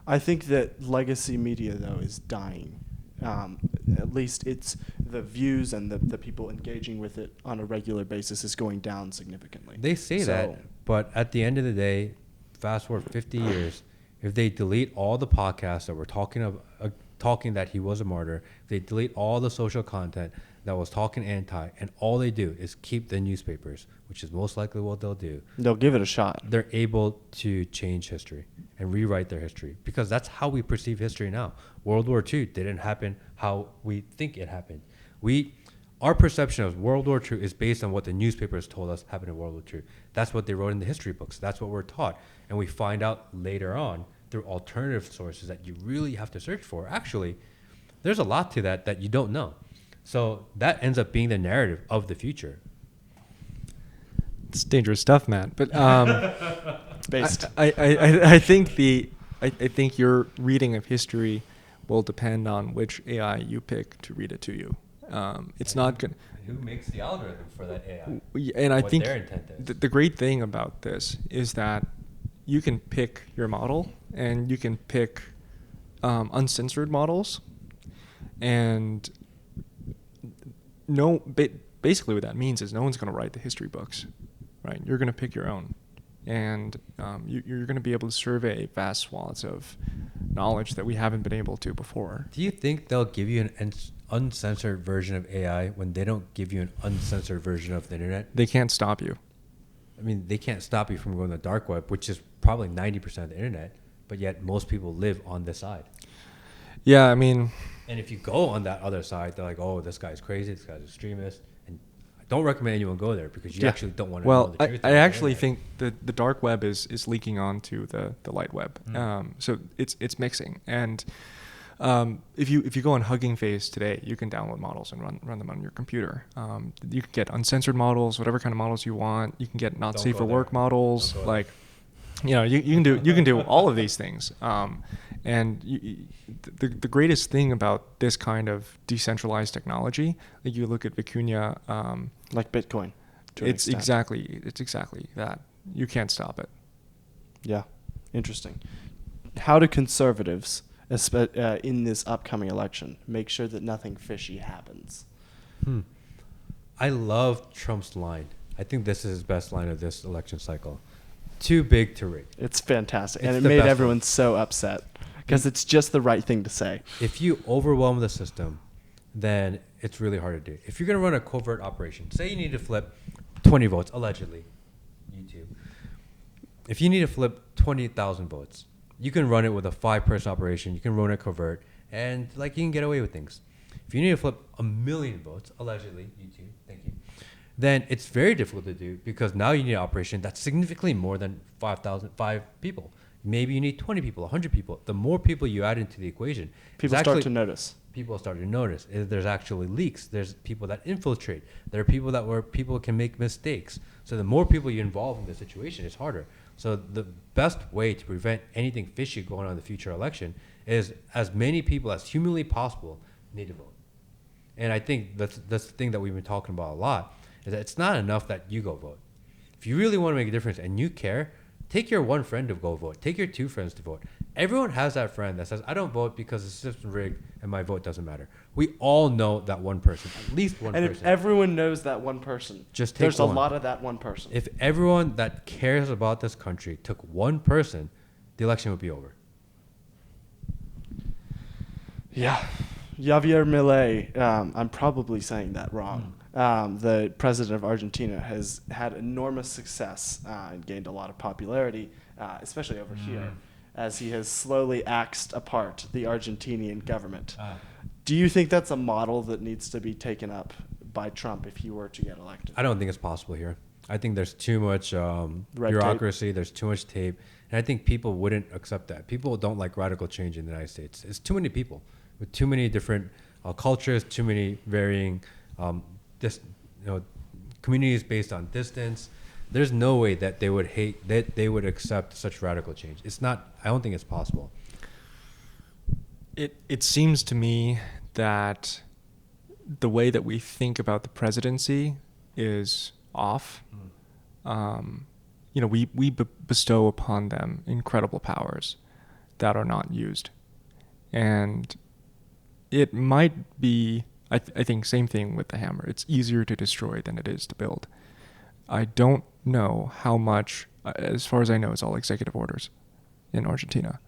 I think that legacy media, though, is dying. at least it's the views and the people engaging with it on a regular basis is going down significantly. They say that, but at the end of the day, fast forward 50 years, if they delete all the podcasts that were talking that he was a martyr, if they delete all the social content that was talking anti, and all they do is keep the newspapers, which is most likely what they'll do. They'll give it a shot. They're able to change history and rewrite their history, because that's how we perceive history now. World War II didn't happen how we think it happened. Our perception of World War II is based on what the newspapers told us happened in World War II. That's what they wrote in the history books. That's what we're taught. And we find out later on through alternative sources that you really have to search for. Actually, there's a lot to that you don't know. So that ends up being the narrative of the future. It's dangerous stuff, Matt. But it's based. I think your reading of history will depend on which AI you pick to read it to you. It's not going. Who makes the algorithm for that AI? And I think their intent is. The great thing about this is that you can pick your model, and you can pick uncensored models, and basically what that means is no one's going to write the history books, right? You're going to pick your own, and you're going to be able to survey vast swaths of knowledge that we haven't been able to before. Do you think they'll give you an uncensored version of AI when they don't give you an uncensored version of the internet? They can't stop you. I mean, they can't stop you from going to the dark web, which is probably 90% of the internet, but yet most people live on this side. Yeah, I mean... And if you go on that other side, they're like, oh, this guy's crazy, this guy's extremist. And I don't recommend anyone go there, because you actually don't want to know the truth. I actually think the dark web is leaking onto the light web. So it's mixing. And if you go on Hugging Face today, you can download models and run them on your computer. You can get uncensored models, whatever kind of models you want. You can get not safe for work models. Like, you can do all of these things. And the greatest thing about this kind of decentralized technology, like you look at Vicuña, like Bitcoin. It's exactly that. You can't stop it. Yeah, interesting. How do conservatives, in this upcoming election, make sure that nothing fishy happens? I love Trump's line. I think this is his best line of this election cycle. Too big to rig. It's fantastic. And it made everyone so upset, because it's just the right thing to say. If you overwhelm the system, then it's really hard to do. If you're going to run a covert operation, say you need to flip 20 votes, allegedly, YouTube. If you need to flip 20,000 votes, you can run it with a 5-person operation. You can run it covert, and you can get away with things. If you need to flip 1 million votes, allegedly, YouTube, thank you, then it's very difficult to do, because now you need an operation that's significantly more than 5 people. Maybe you need 20 people, 100 people. The more people you add into the equation, people start to notice. People start to notice. There's actually leaks. There's people that infiltrate. There are people where people can make mistakes. So the more people you involve in the situation, it's harder. So the best way to prevent anything fishy going on in the future election is as many people as humanly possible need to vote. And I think that's the thing that we've been talking about a lot, is that it's not enough that you go vote. If you really want to make a difference and you care, take your one friend to go vote. Take your 2 friends to vote. Everyone has that friend that says, I don't vote because the system's rigged and my vote doesn't matter. We all know that one person, at least one person. And if everyone knows that one person, just there's a lot of that one person. If everyone that cares about this country took one person, the election would be over. Yeah. Javier Milei, I'm probably saying that wrong. The president of Argentina has had enormous success and gained a lot of popularity, especially over here, as he has slowly axed apart the Argentinian government. Do you think that's a model that needs to be taken up by Trump if he were to get elected? I don't think it's possible here. I think there's too much bureaucracy, there's too much tape, and I think people wouldn't accept that. People don't like radical change in the United States. It's too many people with too many different cultures, too many varying communities based on distance. There's no way that they would accept such radical change. It's not. I don't think it's possible. It seems to me that the way that we think about the presidency is off. We bestow upon them incredible powers that are not used, and it might be, I think, same thing with the hammer. It's easier to destroy than it is to build. I don't know how much, as far as I know, it's all executive orders in Argentina.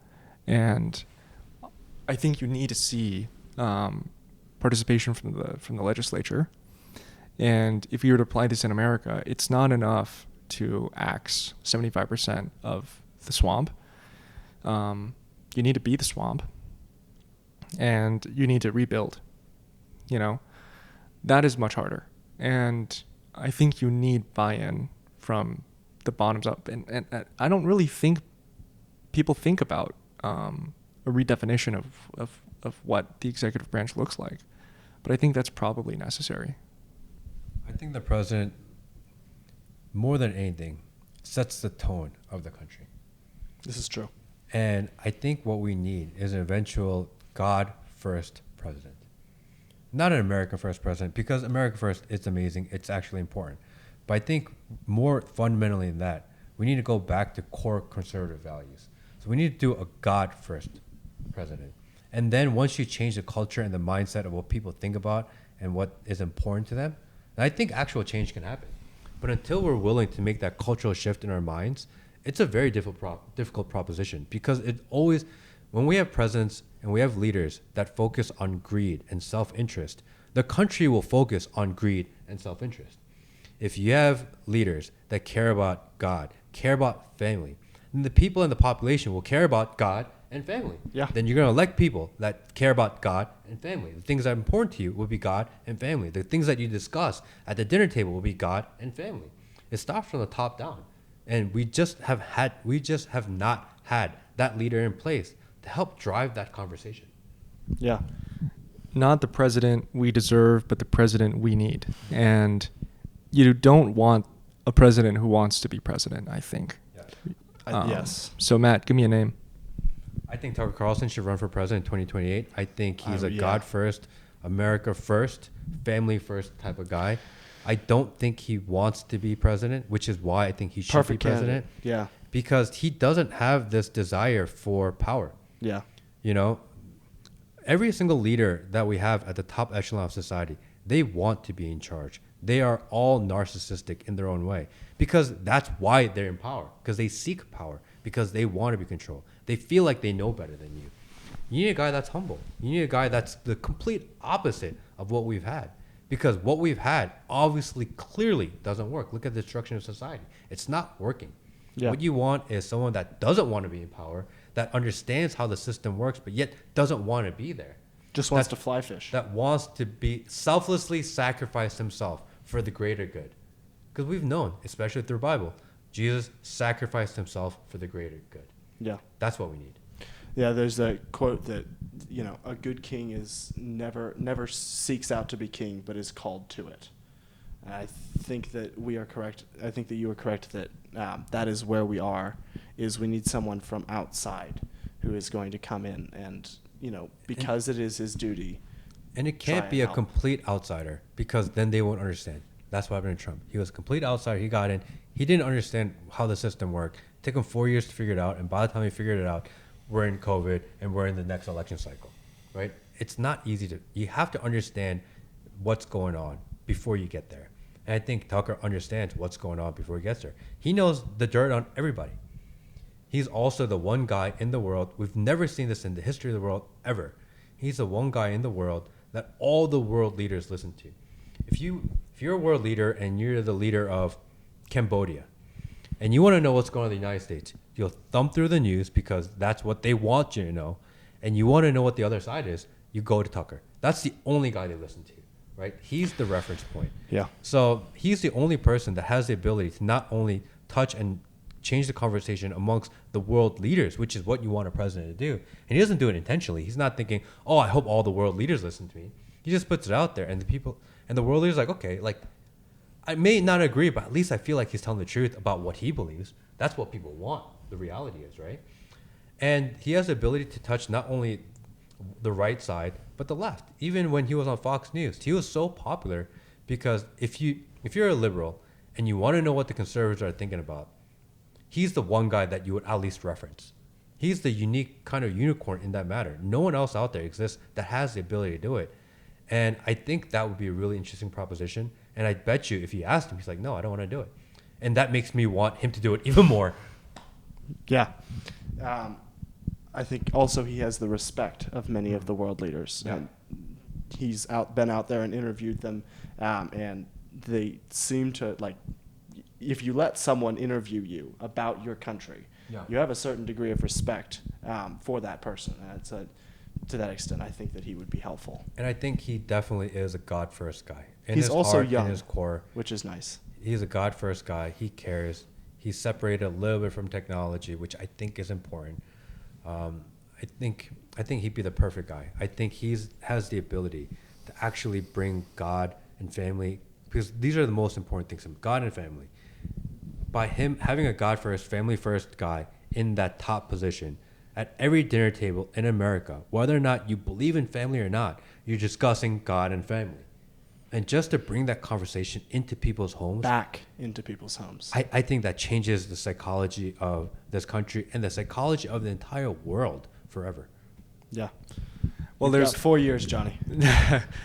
And I think you need to see participation from the legislature. And if you were to apply this in America, it's not enough to axe 75% of the swamp. You need to be the swamp, and you need to rebuild. That is much harder. And I think you need buy-in from the bottoms up. And I don't really think people think about a redefinition of what the executive branch looks like. But I think that's probably necessary. I think the president, more than anything, sets the tone of the country. This is true. And I think what we need is an eventual God-first president. Not an American-first president, because America first, it's amazing, it's actually important. But I think more fundamentally than that, we need to go back to core conservative values. So we need to do a God-first president. And then once you change the culture and the mindset of what people think about and what is important to them, then I think actual change can happen. But until we're willing to make that cultural shift in our minds, it's a very difficult proposition, because it always, when we have presidents and we have leaders that focus on greed and self-interest, the country will focus on greed and self-interest. If you have leaders that care about God, care about family, then the people in the population will care about God and family. Yeah. Then you're going to elect people that care about God and family. The things that are important to you will be God and family. The things that you discuss at the dinner table will be God and family. It starts from the top down. And we just have not had that leader in place to help drive that conversation. Yeah. Not the president we deserve, but the president we need. And you don't want a president who wants to be president, I think. Yeah. Yes. So, Matt, give me a name. I think Tucker Carlson should run for president in 2028. I think he's a yeah. God first, America first, family first type of guy. I don't think he wants to be president, which is why I think he should be president. Candidate. Yeah. Because he doesn't have this desire for power. Yeah. Every single leader that we have at the top echelon of society, they want to be in charge. They are all narcissistic in their own way, because that's why they're in power, because they seek power, because they want to be controlled. They feel like they know better than you. You need a guy that's humble. You need a guy that's the complete opposite of what we've had, because what we've had obviously clearly doesn't work. Look at the destruction of society. It's not working. Yeah. What you want is someone that doesn't want to be in power, that understands how the system works, but yet doesn't want to be there. Just wants to fly fish. That wants to be selflessly sacrifice himself for the greater good. Because we've known, especially through the Bible, Jesus sacrificed himself for the greater good. Yeah. That's what we need. Yeah, there's a quote that, a good king is never seeks out to be king, but is called to it. And I think that we are correct. I think that you are correct that that is where we are, is we need someone from outside who is going to come in and, because it is his duty. And it can't be a complete outsider, because then they won't understand. That's what happened to Trump. He was a complete outsider. He got in. He didn't understand how the system worked. It took him 4 years to figure it out. And by the time he figured it out, we're in COVID and we're in the next election cycle, right? It's not easy you have to understand what's going on before you get there. And I think Tucker understands what's going on before he gets there. He knows the dirt on everybody. He's also the one guy in the world, we've never seen this in the history of the world ever. He's the one guy in the world that all the world leaders listen to. If you're a world leader and you're the leader of Cambodia, and you want to know what's going on in the United States, you'll thumb through the news because that's what they want you to know. And you want to know what the other side is, you go to Tucker. That's the only guy they listen to, right? He's the reference point. Yeah. So he's the only person that has the ability to not only touch and change the conversation amongst the world leaders, which is what you want a president to do. And he doesn't do it intentionally. He's not thinking, oh, I hope all the world leaders listen to me. He just puts it out there, and the people and the world leaders are like, okay, like, I may not agree, but at least I feel like he's telling the truth about what he believes. That's what people want. The reality is, right? And he has the ability to touch not only the right side, but the left. Even when he was on Fox News, he was so popular because if you're a liberal and you want to know what the conservatives are thinking about, he's the one guy that you would at least reference. He's the unique kind of unicorn in that matter. No one else out there exists that has the ability to do it. And I think that would be a really interesting proposition. And I bet you if you asked him, he's like, no, I don't want to do it. And that makes me want him to do it even more. Yeah. I think also he has the respect of many of the world leaders. Yeah. And he's been out there and interviewed them, and they seem to, like, if you let someone interview you about your country, you have a certain degree of respect for that person. And to that extent, I think that he would be helpful. And I think he definitely is a God first guy. In He's his also heart, young, in his core, which is nice. he's a God first guy. He cares. He's separated a little bit from technology, which I think is important. I think he'd be the perfect guy. I think has the ability to actually bring God and family, because these are the most important things: God and family. By him having a God first, family first guy in that top position at every dinner table in America, whether or not you believe in family or not, you're discussing God and family. And just to bring that conversation into people's homes, Back into people's homes. I think that changes the psychology of this country and the psychology of the entire world forever. Yeah. Well, You've there's got 4 years, Johnny.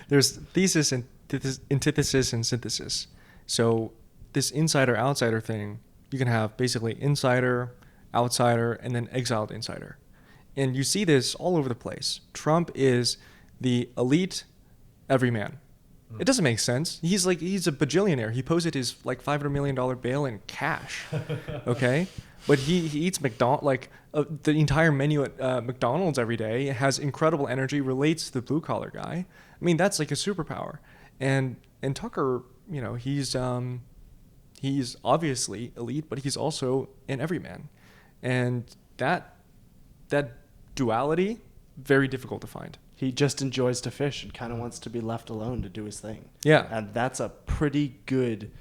there's thesis and antithesis and synthesis. So this insider-outsider thing, you can have basically insider, outsider, and then exiled insider. And you see this all over the place. Trump is the elite everyman. It doesn't make sense. He's a bajillionaire. He posted his like $500 million bail in cash. Okay? But he eats the entire menu at McDonald's every day, has incredible energy, relates to the blue collar guy. I mean, that's like a superpower. And Tucker, he's obviously elite, but he's also an everyman. And that duality, very difficult to find. He just enjoys to fish and kind of wants to be left alone to do his thing. Yeah. And that's a pretty good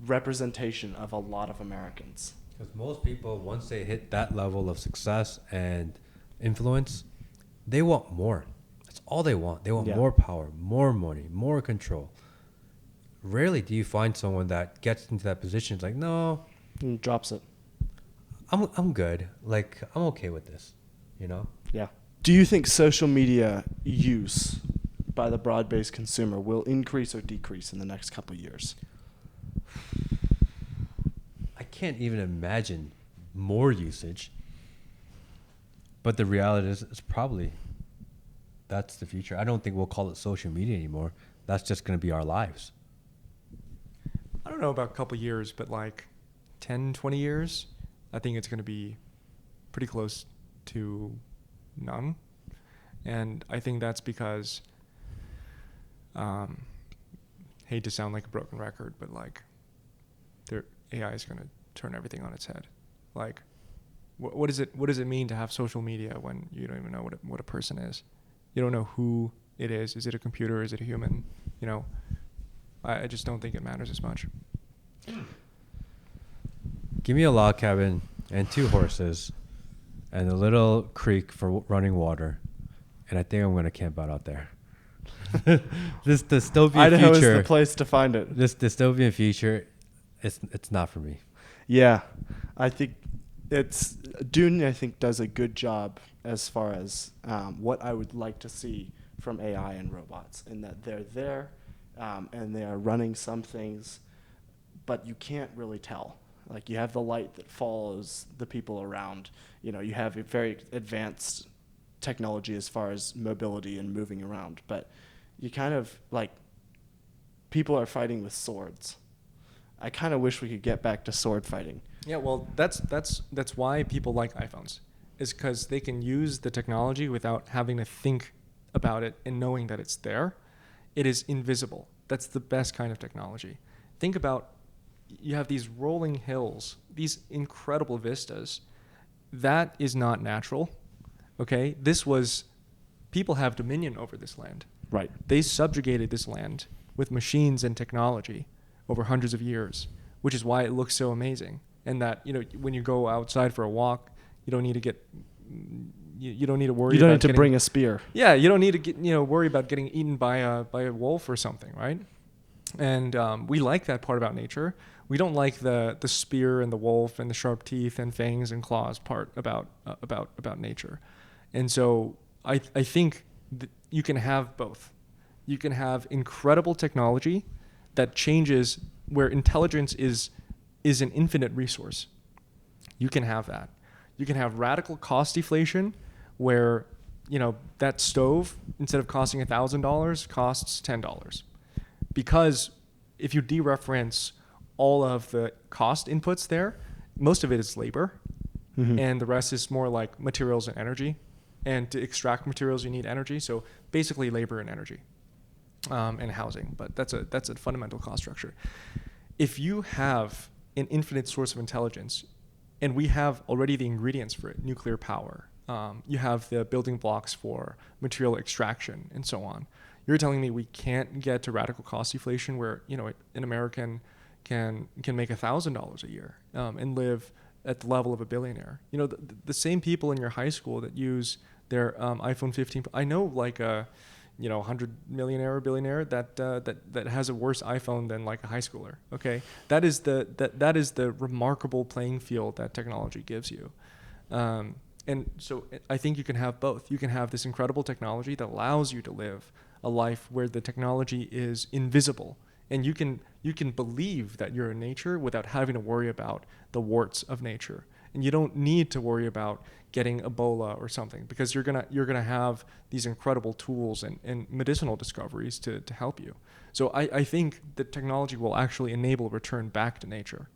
representation of a lot of Americans. Because most people, once they hit that level of success and influence, they want more. That's all they want. They want more power, more money, more control. Rarely do you find someone that gets into that position. It's like, no. And drops it. I'm good. Like, I'm okay with this, Yeah. Do you think social media use by the broad-based consumer will increase or decrease in the next couple of years? I can't even imagine more usage. But the reality is it's probably that's the future. I don't think we'll call it social media anymore. That's just going to be our lives. I don't know about a couple years, but like 10, 20 years, I think it's going to be pretty close to none. And I think that's because, hate to sound like a broken record, but like their AI is going to turn everything on its head. Like, what does it mean to have social media when you don't even know what a person is? You don't know who it is. Is it a computer? Is it a human? I just don't think it matters as much. Give me a log cabin and 2 horses and a little creek for running water, and I think I'm going to camp out there. This dystopian Idaho future. is the place to find it. This dystopian future, it's not for me. Yeah. I think Dune, I think, does a good job as far as what I would like to see from AI and robots, in that they're there and they are running some things, but you can't really tell. Like, you have the light that follows the people around. You have a very advanced technology as far as mobility and moving around, but you kind of people are fighting with swords. I kind of wish we could get back to sword fighting. Yeah, well, that's why people like iPhones, is because they can use the technology without having to think about it and knowing that it's there. It is invisible. That's the best kind of technology. Think about, you have these rolling hills, these incredible vistas. That is not natural. Okay? People have dominion over this land. Right. They subjugated this land with machines and technology over hundreds of years, which is why it looks so amazing. And that, when you go outside for a walk, you don't need to you don't need to worry. You don't about need to getting, bring a spear. Yeah, you don't need to worry about getting eaten by a wolf or something, right? And we like that part about nature. We don't like the spear and the wolf and the sharp teeth and fangs and claws part about nature. And so I think you can have both. You can have incredible technology that changes, where intelligence is an infinite resource. You can have that. You can have radical cost deflation, where that stove, instead of costing $1,000, costs $10. Because if you dereference all of the cost inputs there, most of it is labor, and the rest is more like materials and energy. And to extract materials, you need energy. So basically labor and energy, and housing. But that's a fundamental cost structure. If you have an infinite source of intelligence, and we have already the ingredients for it, nuclear power, you have the building blocks for material extraction and so on. You're telling me we can't get to radical cost deflation where an American can make $1,000 a year and live at the level of a billionaire. The same people in your high school that use their iPhone 15. I know like a 100 millionaire or billionaire that has a worse iPhone than like a high schooler. Okay, that is the remarkable playing field that technology gives you. And so I think you can have both. You can have this incredible technology that allows you to live a life where the technology is invisible, and you can believe that you're in nature without having to worry about the warts of nature. And you don't need to worry about getting Ebola or something, because you're gonna have these incredible tools and medicinal discoveries to help you. So I think that technology will actually enable a return back to nature.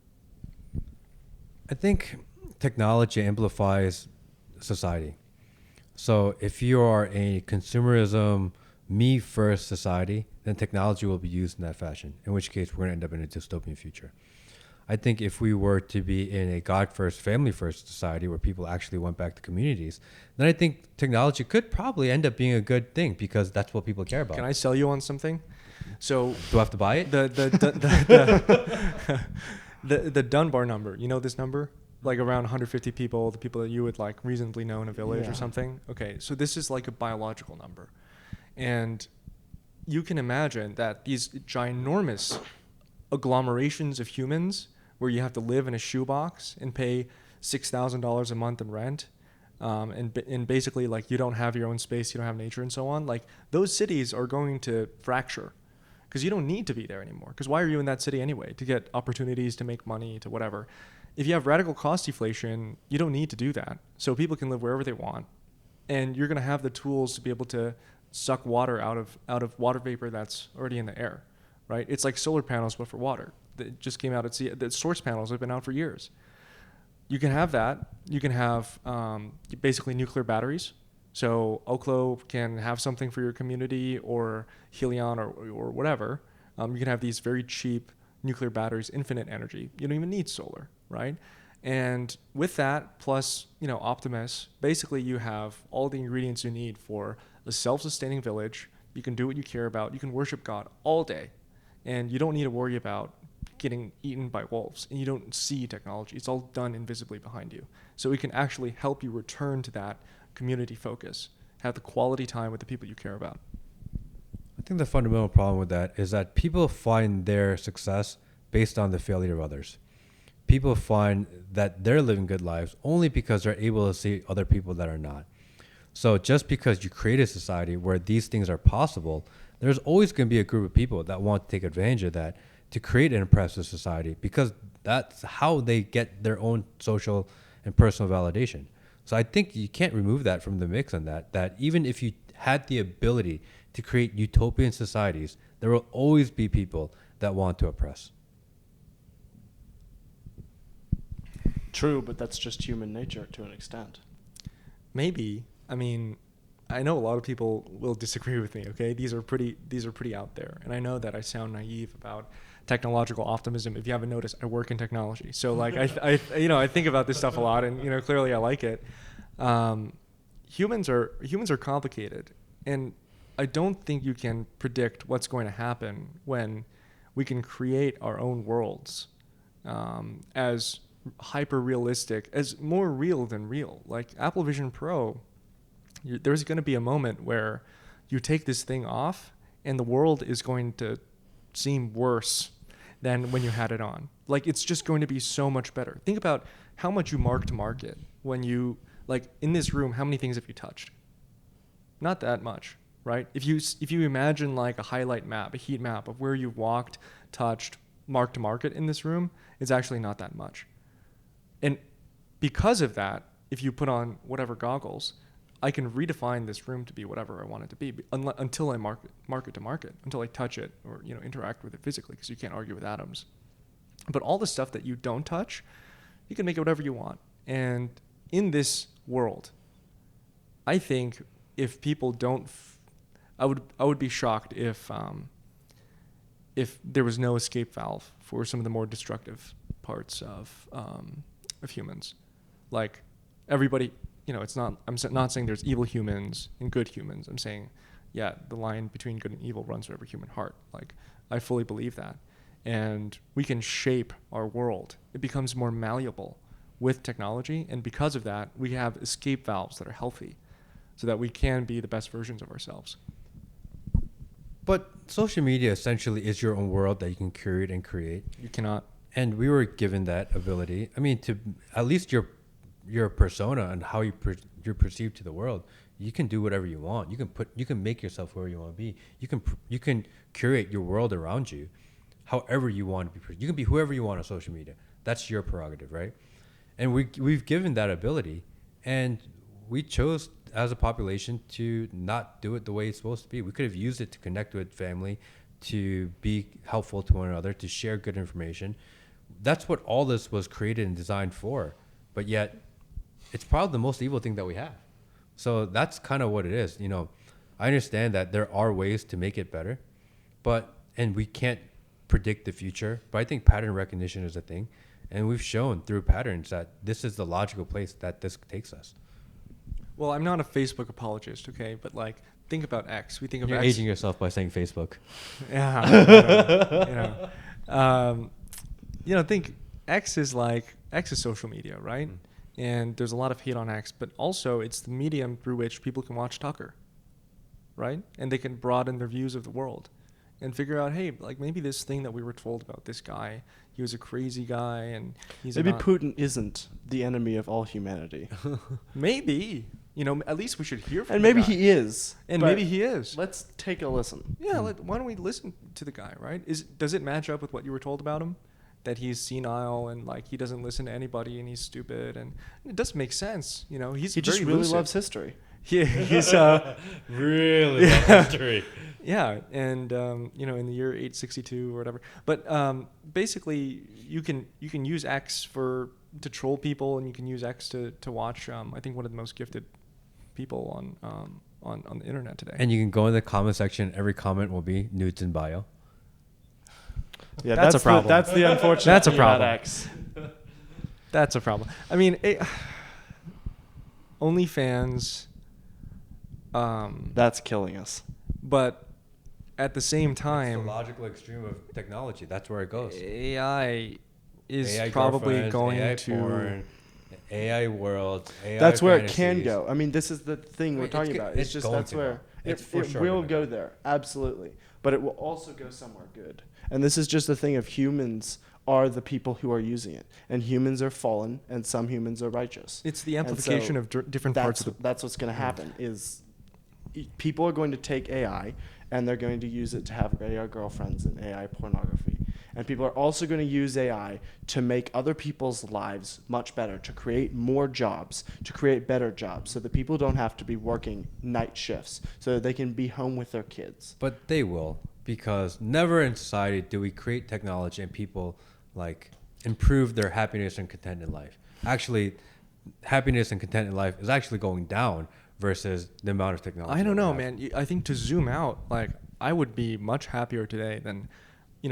I think technology amplifies society. So if you are a consumerism, me first society, then technology will be used in that fashion, in which case we're going to end up in a dystopian future. I think if we were to be in a God first, family first society where people actually went back to communities, then I think technology could probably end up being a good thing, because that's what people care about. Can I sell you on something? So do I have to buy it? The Dunbar number, this number? Like around 150 people, the people that you would like reasonably know in a village or something. Okay, so this is like a biological number. And you can imagine that these ginormous agglomerations of humans, where you have to live in a shoebox and pay $6,000 a month in rent, and basically like you don't have your own space, you don't have nature and so on, like those cities are going to fracture, because you don't need to be there anymore. Because why are you in that city anyway? To get opportunities, to make money, to whatever. If you have radical cost deflation, you don't need to do that. So people can live wherever they want, and you're going to have the tools to be able to suck water out of water vapor that's already in the air, right? It's like solar panels, but for water. It just came out. The source panels have been out for years. You can have that. You can have basically nuclear batteries. So Oklo can have something for your community, or Helion or whatever. You can have these very cheap nuclear batteries, infinite energy. You don't even need solar, right? And with that, plus Optimus, basically you have all the ingredients you need for a self-sustaining village. You can do what you care about. You can worship God all day, and you don't need to worry about getting eaten by wolves. And you don't see technology. It's all done invisibly behind you. So it can actually help you return to that community focus, have the quality time with the people you care about. I think the fundamental problem with that is that people find their success based on the failure of others. People find that they're living good lives only because they're able to see other people that are not. So just because you create a society where these things are possible, there's always going to be a group of people that want to take advantage of that to create an oppressive society, because that's how they get their own social and personal validation. So I think you can't remove that from the mix on that even if you had the ability to create utopian societies, there will always be people that want to oppress. True, but that's just human nature to an extent. Maybe. I mean, I know a lot of people will disagree with me. Okay, these are pretty out there, and I know that I sound naive about technological optimism. If you haven't noticed, I work in technology, so like I think about this stuff a lot, and clearly I like it. Humans are complicated, and I don't think you can predict what's going to happen when we can create our own worlds as hyper realistic, as more real than real. Like Apple Vision Pro, there's going to be a moment where you take this thing off and the world is going to seem worse than when you had it on. Like, it's just going to be so much better. Think about how much you mark to market when you, like, in this room, how many things have you touched? Not that much, right? If you imagine like a highlight map, a heat map of where you've walked, touched, mark to market in this room, it's actually not that much. And because of that, if you put on whatever goggles, I can redefine this room to be whatever I want it to be until I mark it to market, until I touch it or interact with it physically, because you can't argue with atoms. But all the stuff that you don't touch, you can make it whatever you want. And in this world, I think if people don't, I would be shocked if there was no escape valve for some of the more destructive parts of humans. Like, everybody, it's not, I'm not saying there's evil humans and good humans. I'm saying, yeah, the line between good and evil runs through every human heart. Like, I fully believe that. And we can shape our world. It becomes more malleable with technology. And because of that, we have escape valves that are healthy so that we can be the best versions of ourselves. But social media essentially is your own world that you can curate and create. You cannot. And we were given that ability. I mean, to at least your persona and how you're perceived to the world, you can do whatever you want. You can make yourself whoever you want to be. You can curate your world around you, however you want to be. You can be whoever you want on social media. That's your prerogative, right? And we've given that ability, and we chose as a population to not do it the way it's supposed to be. We could have used it to connect with family, to be helpful to one another, to share good information. That's what all this was created and designed for. But yet, it's probably the most evil thing that we have. So that's kind of what it is. I understand that there are ways to make it better, and we can't predict the future. But I think pattern recognition is a thing. And we've shown through patterns that this is the logical place that this takes us. Well, I'm not a Facebook apologist, okay? But like, think about X. We think of You're X. aging yourself by saying Facebook. Yeah. Think X is social media, right? Mm. And there's a lot of hate on X, but also it's the medium through which people can watch Tucker, right? And they can broaden their views of the world and figure out, hey, like, maybe this thing that we were told about this guy, he was a crazy guy, and maybe Putin isn't the enemy of all humanity. Maybe. At least we should hear from him. And maybe he is. And maybe he is. Let's take a listen. Yeah, why don't we listen to the guy, right? Does it match up with what you were told about him? That he's senile and like he doesn't listen to anybody and he's stupid, and it does make sense. He just really loves history. He's really loves history. Yeah, and in the year 862 or whatever. But basically, you can use X to troll people, and you can use X to watch. I think one of the most gifted people on the internet today. And you can go in the comment section. Every comment will be nudes in bio. Yeah, that's a problem. That's the unfortunate. That's a problem. X. That's a problem. I mean, OnlyFans. That's killing us. But at the same time, it's the logical extreme of technology. That's where it goes. AI is AI probably going AI to porn, AI world. AI that's where fantasies. It can go. I mean, this is the thing we're talking about. It's just that's where it will go there. Absolutely. But it will also go somewhere good. And this is just the thing of humans are the people who are using it. And humans are fallen, and some humans are righteous. It's the amplification of different parts of That's what's going to happen is people are going to take AI, and they're going to use it to have AI girlfriends and AI pornography. And people are also going to use AI to make other people's lives much better, to create more jobs, to create better jobs, so that people don't have to be working night shifts, so that they can be home with their kids. But they will, because never in society do we create technology and people like improve their happiness and content in life. Actually, happiness and content in life is actually going down versus the amount of technology. I don't know, man. I think to zoom out, like, I would be much happier today than,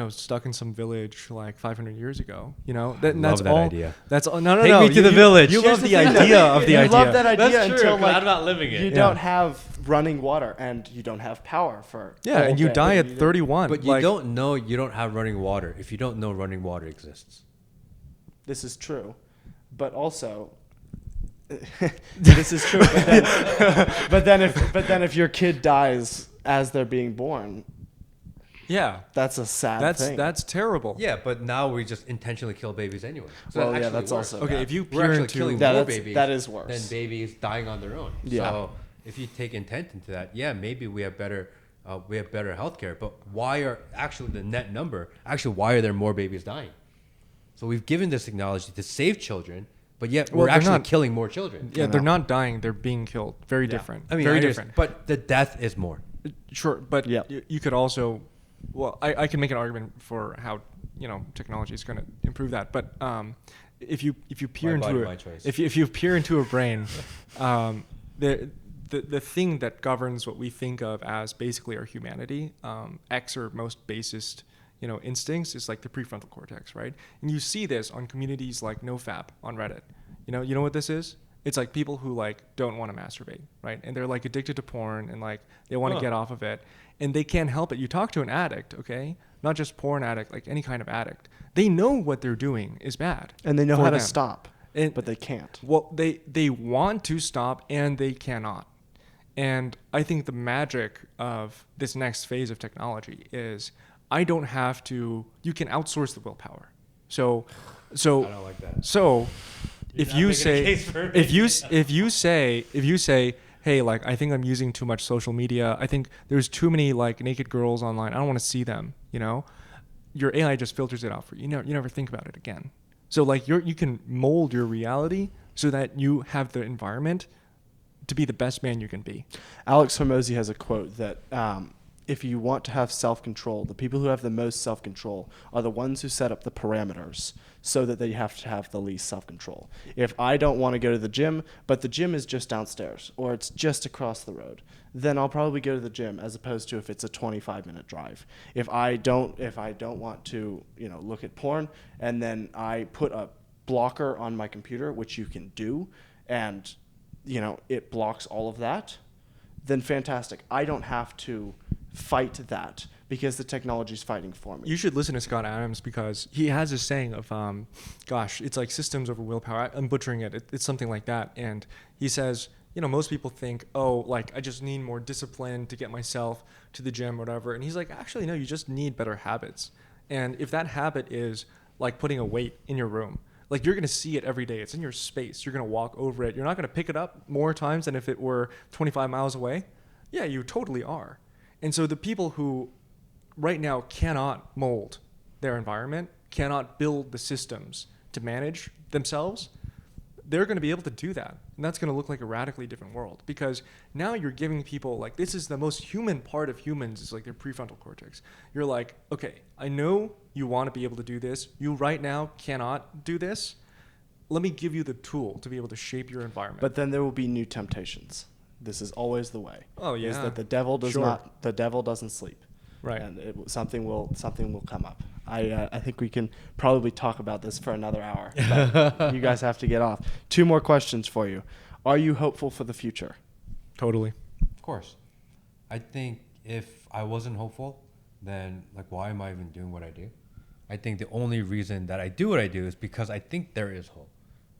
stuck in some village like 500 years ago. That's that idea. That's all. No. Take me to the village. You love the idea of the idea. You love that idea. That's true, until I'm not living it. You don't have running water and you don't have power for. And you die at 31. But you don't know you don't have running water if you don't know running water exists. This is true, but also. This is true, but then if your kid dies as they're being born, Yeah. That's a sad thing. That's terrible. Yeah, but now we just intentionally kill babies anyway. So Well, that's yeah, actually that's worse. also Okay, bad. if you We're peer actually into killing Yeah, more that's- babies that is worse. than babies dying on their own. Yeah. So if you take intent into that, yeah, maybe we have better healthcare. But why are actually the net number? Actually, why are there more babies dying? So we've given this technology to save children, but yet Well, we're they're actually not- killing more children. Yeah, I they're know. not dying. They're being killed. Very different. I mean, very I different. understand, but the death is more. Sure, but Yeah. you could also, well, I can make an argument for how technology is going to improve that. But if you peer My into body, it, my choice. if you peer into a brain, the thing that governs what we think of as basically our humanity, X or most basest instincts, is like the prefrontal cortex, right? And you see this on communities like NoFap on Reddit. You know what this is? It's like people who like don't want to masturbate, right? And they're like addicted to porn and like they want to get off of it, and they can't help it. You talk to an addict, okay? Not just porn addict, like any kind of addict. They know what they're doing is bad. And they know for how to them. stop, And- but they can't. Well, they want to stop and they cannot. And I think the magic of this next phase of technology is you can outsource the willpower. So I don't like that. so if not you making a say case for if you say, hey, like I think I'm using too much social media. I think there's too many like naked girls online. I don't want to see them, Your AI just filters it out for you. You never think about it again. So like you can mold your reality so that you have the environment to be the best man you can be. Alex Hormozy has a quote that if you want to have self-control, the people who have the most self-control are the ones who set up the parameters so that they have to have the least self-control. If I don't want to go to the gym, but the gym is just downstairs or it's just across the road, then I'll probably go to the gym as opposed to if it's a 25-minute drive. If I don't want to, look at porn, and then I put a blocker on my computer, which you can do, and it blocks all of that, then fantastic. I don't have to fight that because the technology is fighting for me. You should listen to Scott Adams because he has this saying of, it's like systems over willpower. I'm butchering it. It's something like that. And he says, most people think, I just need more discipline to get myself to the gym or whatever. And he's like, actually, no, you just need better habits. And if that habit is like putting a weight in your room, like you're going to see it every day. It's in your space. You're going to walk over it. You're not going to pick it up more times than if it were 25 miles away. Yeah, you totally are. And so the people who right now cannot mold their environment, cannot build the systems to manage themselves, they're going to be able to do that. And that's going to look like a radically different world because now you're giving people like, this is the most human part of humans is like their prefrontal cortex. You're like, okay, I know you want to be able to do this. You right now cannot do this. Let me give you the tool to be able to shape your environment. But then there will be new temptations. This is always the way. Oh, yeah. Is that the devil doesn't sleep. Right. And something will come up. I think we can probably talk about this for another hour. But you guys have to get off. 2 more questions for you. Are you hopeful for the future? Totally. Of course. I think if I wasn't hopeful, then why am I even doing what I do? I think the only reason that I do what I do is because I think there is hope,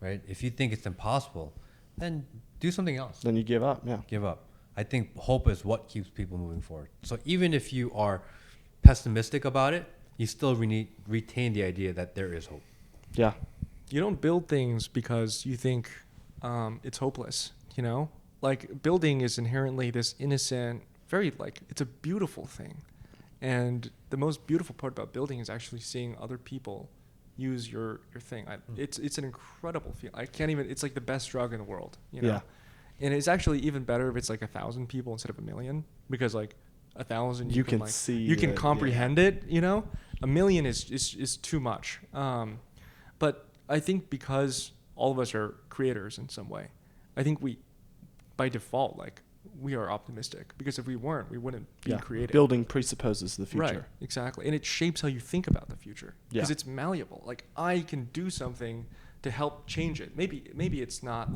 right? If you think it's impossible, then do something else. Then you give up, yeah. Give up. I think hope is what keeps people moving forward. So even if you are pessimistic about it, you still retain the idea that there is hope. Yeah. You don't build things because you think it's hopeless, Like building is inherently this innocent, very it's a beautiful thing. And the most beautiful part about building is actually seeing other people use your thing. It's an incredible feeling. I can't even, it's like the best drug in the world, Yeah. And it's actually even better if it's like 1,000 people instead of 1,000,000 because 1,000 you can see you can it, comprehend it, 1,000,000 is too much. But I think because all of us are creators in some way, I think we, by default, we are optimistic because if we weren't, we wouldn't be creative. Building presupposes the future. Right, exactly. And it shapes how you think about the future because it's malleable. I can do something to help change it. Maybe it's not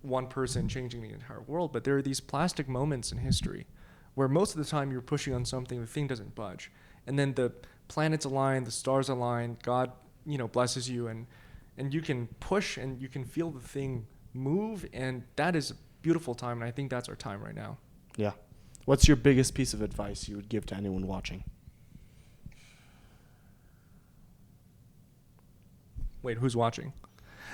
one person changing the entire world, but there are these plastic moments in history where most of the time you're pushing on something, the thing doesn't budge. And then the planets align, the stars align, God, blesses you and you can push and you can feel the thing move, and that is a beautiful time, and I think that's our time right now. Yeah. What's your biggest piece of advice you would give to anyone watching? Wait, who's watching?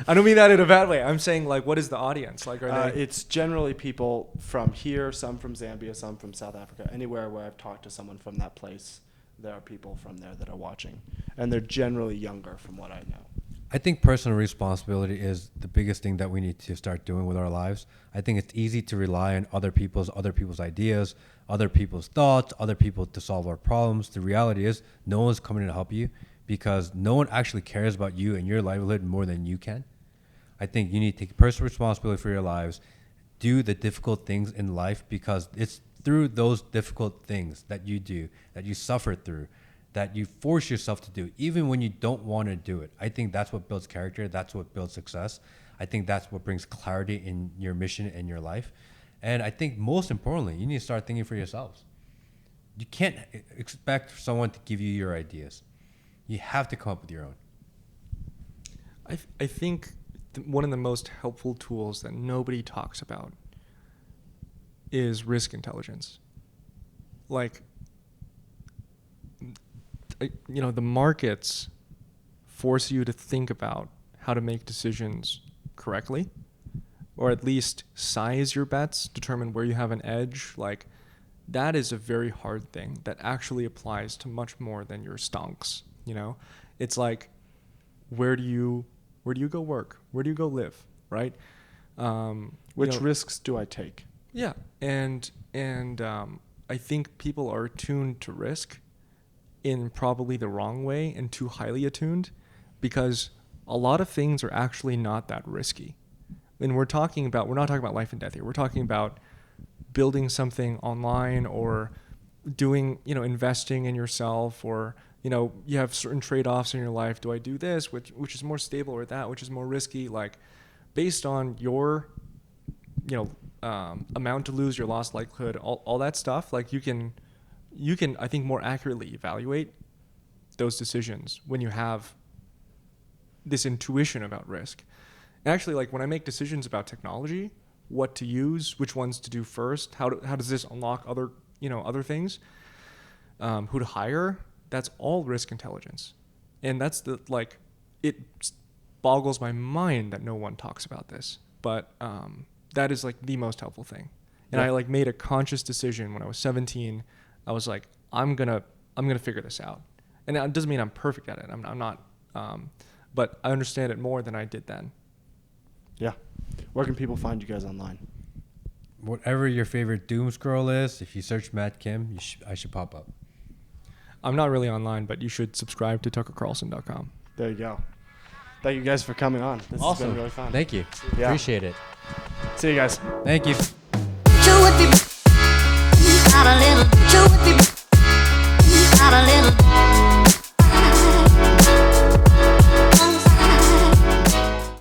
I don't mean that in a bad way. I'm saying, like, what is the audience? Like, are they? It's generally people from here, some from Zambia, some from South Africa. Anywhere where I've talked to someone from that place, there are people from there that are watching. And they're generally younger from what I know. I think personal responsibility is the biggest thing that we need to start doing with our lives. I think it's easy to rely on other people's ideas, other people's thoughts, other people to solve our problems. The reality is no one's coming to help you because no one actually cares about you and your livelihood more than you can. I think you need to take personal responsibility for your lives, do the difficult things in life because it's through those difficult things that you do, that you suffer through, that you force yourself to do, even when you don't want to do it. I think that's what builds character. That's what builds success. I think that's what brings clarity in your mission and your life. And I think most importantly, you need to start thinking for yourselves. You can't expect someone to give you your ideas. You have to come up with your own. I think one of the most helpful tools that nobody talks about is risk intelligence. Like, the markets force you to think about how to make decisions correctly, or at least size your bets, determine where you have an edge. Like, that is a very hard thing that actually applies to much more than your stonks. It's like, where do you go work? Where do you go live? Right? Which risks do I take? Yeah, and I think people are attuned to risk in probably the wrong way and too highly attuned, because a lot of things are actually not that risky. And we're not talking about life and death here. We're talking about building something online or doing, investing in yourself, or, you have certain trade-offs in your life. Do I do this, which is more stable, or that, which is more risky? Like, based on your, amount to lose, your loss likelihood, all that stuff, like you can, I think, more accurately evaluate those decisions when you have this intuition about risk. And actually, like, when I make decisions about technology, what to use, which ones to do first, how does this unlock other things, who to hire, that's all risk intelligence. And that's it boggles my mind that no one talks about this, but that is like the most helpful thing. And I made a conscious decision when I was 17. I was like, I'm gonna figure this out, and it doesn't mean I'm perfect at it. I'm not, but I understand it more than I did then. Yeah. Where can people find you guys online? Whatever your favorite doom scroll is, if you search Matt Kim, I should pop up. I'm not really online, but you should subscribe to tuckercarlson.com. There you go. Thank you guys for coming on. This has been really fun. Thank you. Yeah. Appreciate it. See you guys. Thank you. Out a little,